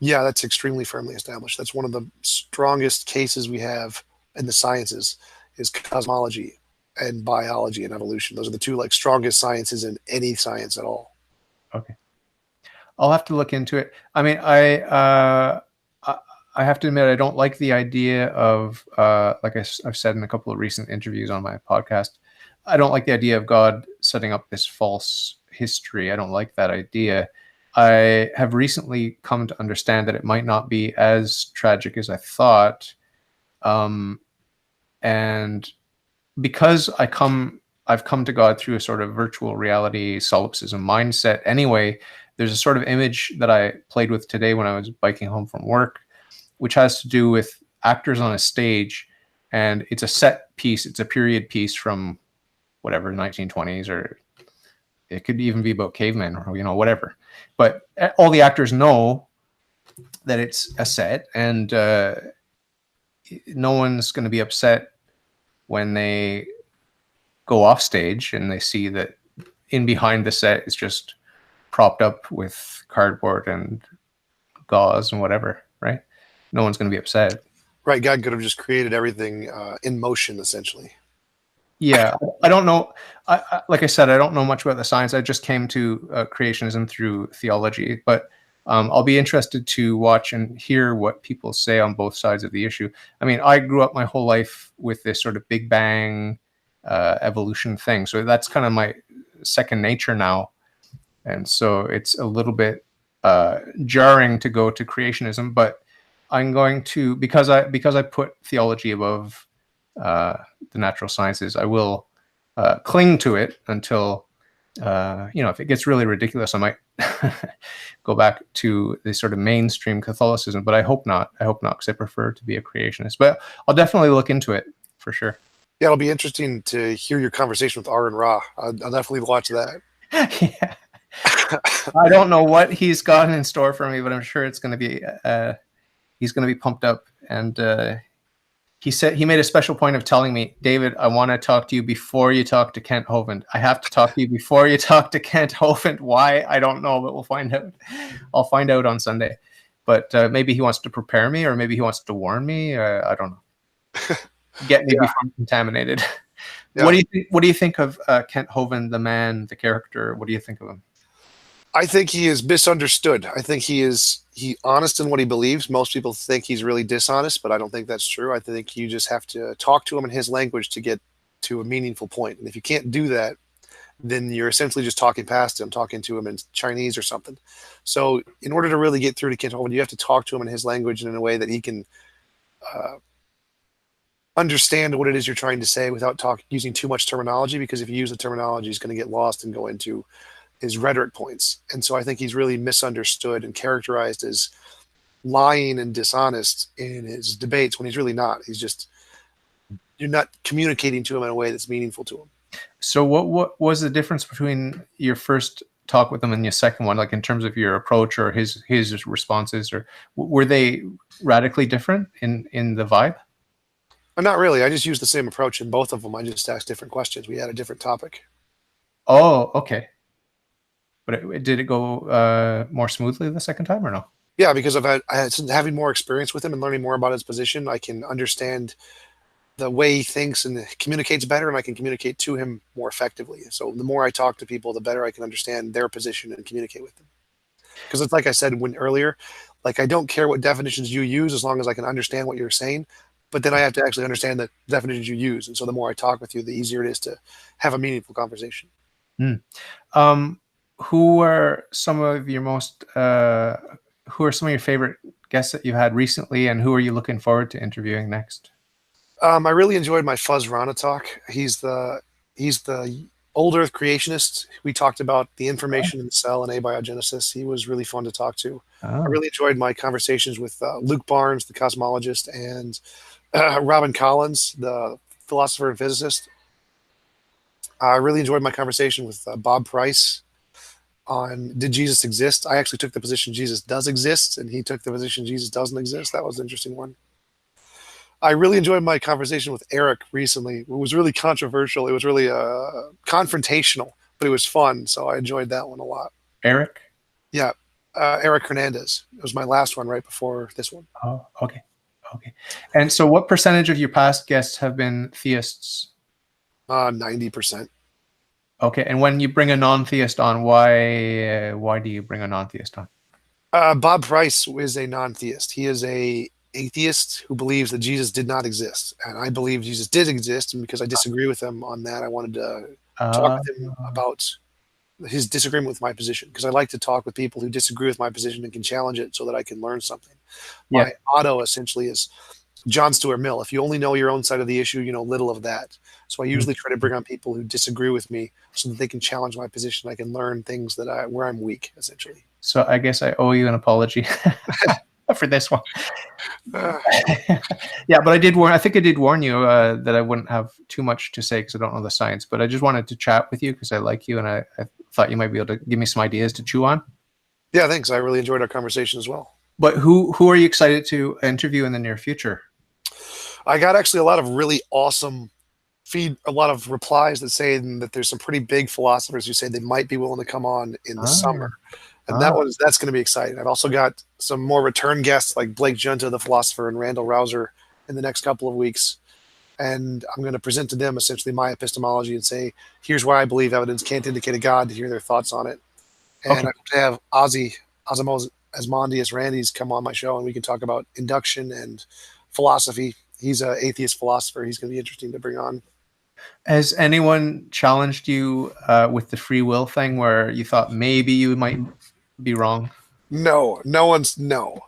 Yeah, that's extremely firmly established. That's one of the strongest cases we have in the sciences, is cosmology and biology and evolution. Those are the two like strongest sciences in any science at all. Okay. I'll have to look into it. I mean, I have to admit I don't like the idea of like I've said in a couple of recent interviews on my podcast. I don't like the idea of God setting up this false history. I don't like that idea. I have recently come to understand that it might not be as tragic as I thought, and because I've come to God through a sort of virtual reality solipsism mindset anyway. There's a sort of image that I played with today when I was biking home from work, which has to do with actors on a stage, and it's a set piece. It's a period piece from whatever 1920s, or it could even be about cavemen or whatever. But all the actors know that it's a set, and no one's going to be upset when they go off stage and they see that in behind the set is just propped up with cardboard and gauze and whatever, right? No one's going to be upset. Right, God could have just created everything in motion, essentially. Yeah, I don't know. Like I said, I don't know much about the science. I just came to creationism through theology, but I'll be interested to watch and hear what people say on both sides of the issue. I mean, I grew up my whole life with this sort of Big Bang evolution thing, so that's kind of my second nature now, and so it's a little bit jarring to go to creationism. But I'm going to, because I put theology above the natural sciences, I will cling to it until if it gets really ridiculous, I might go back to the sort of mainstream Catholicism. But I hope not. I hope not, because I prefer to be a creationist. But I'll definitely look into it for sure. Yeah, it'll be interesting to hear your conversation with Aaron Ra. I'll definitely watch that. Yeah. I don't know what he's got in store for me, but I'm sure it's going to be he's going to be pumped up. And he said he made a special point of telling me, David, I want to talk to you before you talk to Kent Hovind. I have to talk to you before you talk to Kent Hovind. Why? I don't know, but we'll find out. I'll find out on Sunday. But maybe he wants to prepare me, or maybe he wants to warn me. I don't know. Get me before I'm contaminated. Yeah. What do you think of Kent Hovind, the man, the character? What do you think of him? I think he is misunderstood. I think he's honest in what he believes. Most people think he's really dishonest, but I don't think that's true. I think you just have to talk to him in his language to get to a meaningful point. And if you can't do that, then you're essentially just talking past him, talking to him in Chinese or something. So in order to really get through to Kent Hovind, you have to talk to him in his language and in a way that he can understand what it is you're trying to say without using too much terminology, because if you use the terminology, he's going to get lost and go into his rhetoric points. And so I think he's really misunderstood and characterized as lying and dishonest in his debates when he's really not. You're not communicating to him in a way that's meaningful to him. So what was the difference between your first talk with him and your second one, like in terms of your approach or his responses, or were they radically different in the vibe? Not really. I just used the same approach in both of them. I just asked different questions. We had a different topic. Oh, okay. But did it go more smoothly the second time or no? Yeah, because having more experience with him and learning more about his position, I can understand the way he thinks and communicates better, and I can communicate to him more effectively. So the more I talk to people, the better I can understand their position and communicate with them. Because it's like I said earlier, like I don't care what definitions you use as long as I can understand what you're saying. But then I have to actually understand the definitions you use. And so the more I talk with you, the easier it is to have a meaningful conversation. Who are some of your favorite guests that you've had recently, and who are you looking forward to interviewing next? I really enjoyed my Fuzz Rana talk. He's the Old Earth creationist. We talked about the information in the cell and abiogenesis. He was really fun to talk to. I Oh, really enjoyed my conversations with Luke Barnes, the cosmologist, and Robin Collins, the philosopher and physicist. I really enjoyed my conversation with Bob Price on did Jesus exist? I actually took the position Jesus does exist, and he took the position Jesus doesn't exist. That was an interesting one. I really enjoyed my conversation with Eric recently. It was really controversial. It was really confrontational, but it was fun. So I enjoyed that one a lot. Eric. Yeah, Eric Hernandez. It was my last one right before this one. Oh, okay. Okay. And so what percentage of your past guests have been theists? 90%. Okay. And when you bring a non-theist on, why do you bring a non-theist on? Bob Price is a non-theist. He is a atheist who believes that Jesus did not exist, and I believe Jesus did exist. And because I disagree with him on that, I wanted to talk Uh, with him about his disagreement with my position, because I like to talk with people who disagree with my position and can challenge it so that I can learn something. yeah. My motto essentially is John Stuart Mill. If you only know your own side of the issue, you know little of that. So I usually try to bring on people who disagree with me so that they can challenge my position. I can learn things where I'm weak, essentially. So I guess I owe you an apology for this one. Uh, Yeah, but I did warn. I think I did warn you that I wouldn't have too much to say because I don't know the science. But I just wanted to chat with you because I like you, and I thought you might be able to give me some ideas to chew on. yeah, thanks. I really enjoyed our conversation as well. But who are you excited to interview in the near future? I got actually a lot of really awesome a lot of replies that say that there's some pretty big philosophers who say they might be willing to come on in the summer. And Ah, that's going to be exciting. I've also got some more return guests like Blake Junta, the philosopher, and Randall Rouser in the next couple of weeks. And I'm going to present to them essentially my epistemology and say, here's why I believe evidence can't indicate a God, to hear their thoughts on it. And okay. I hope to have Asmodeus Randy's come on my show, and we can talk about induction and philosophy. He's an atheist philosopher. He's going to be interesting to bring on. Has anyone challenged you with the free will thing where you thought maybe you might be wrong? No, no one's no.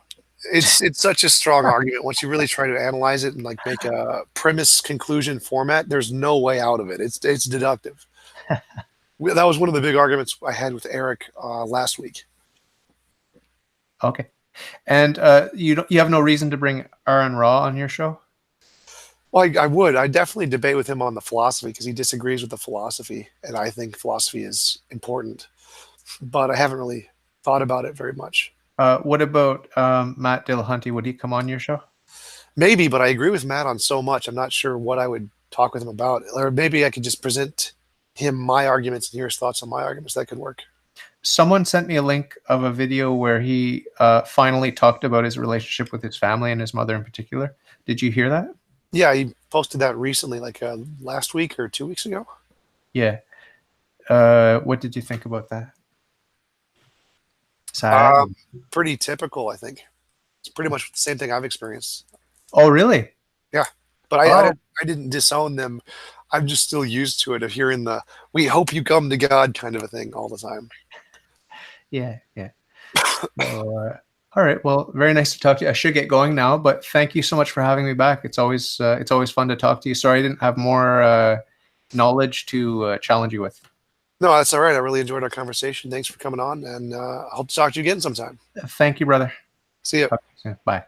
It's such a strong argument. Once you really try to analyze it and like make a premise conclusion format, there's no way out of it. It's deductive. That was one of the big arguments I had with Eric last week. Okay. And you have no reason to bring Aaron Raw on your show? Well, I would. I definitely debate with him on the philosophy because he disagrees with the philosophy, and I think philosophy is important. But I haven't really thought about it very much. What about Matt Dillahunty? Would he come on your show? Maybe, but I agree with Matt on so much. I'm not sure what I would talk with him about. Or maybe I could just present him my arguments and hear his thoughts on my arguments. That could work. Someone sent me a link of a video where he finally talked about his relationship with his family and his mother in particular. Did you hear that? Yeah, he posted that recently, like last week or 2 weeks ago. Yeah. What did you think about that? Sad. Pretty typical, I think. It's pretty much the same thing I've experienced. Oh, really? Yeah, but Oh, I didn't disown them. I'm just still used to it of hearing the "we hope you come to God" kind of a thing all the time. yeah, yeah. So, all right. Well, very nice to talk to you. I should get going now, but thank you so much for having me back. It's always fun to talk to you. Sorry I didn't have more knowledge to challenge you with. No, that's all right. I really enjoyed our conversation. Thanks for coming on, and I hope to talk to you again sometime. Thank you, brother. See ya. Talk to you soon. Bye.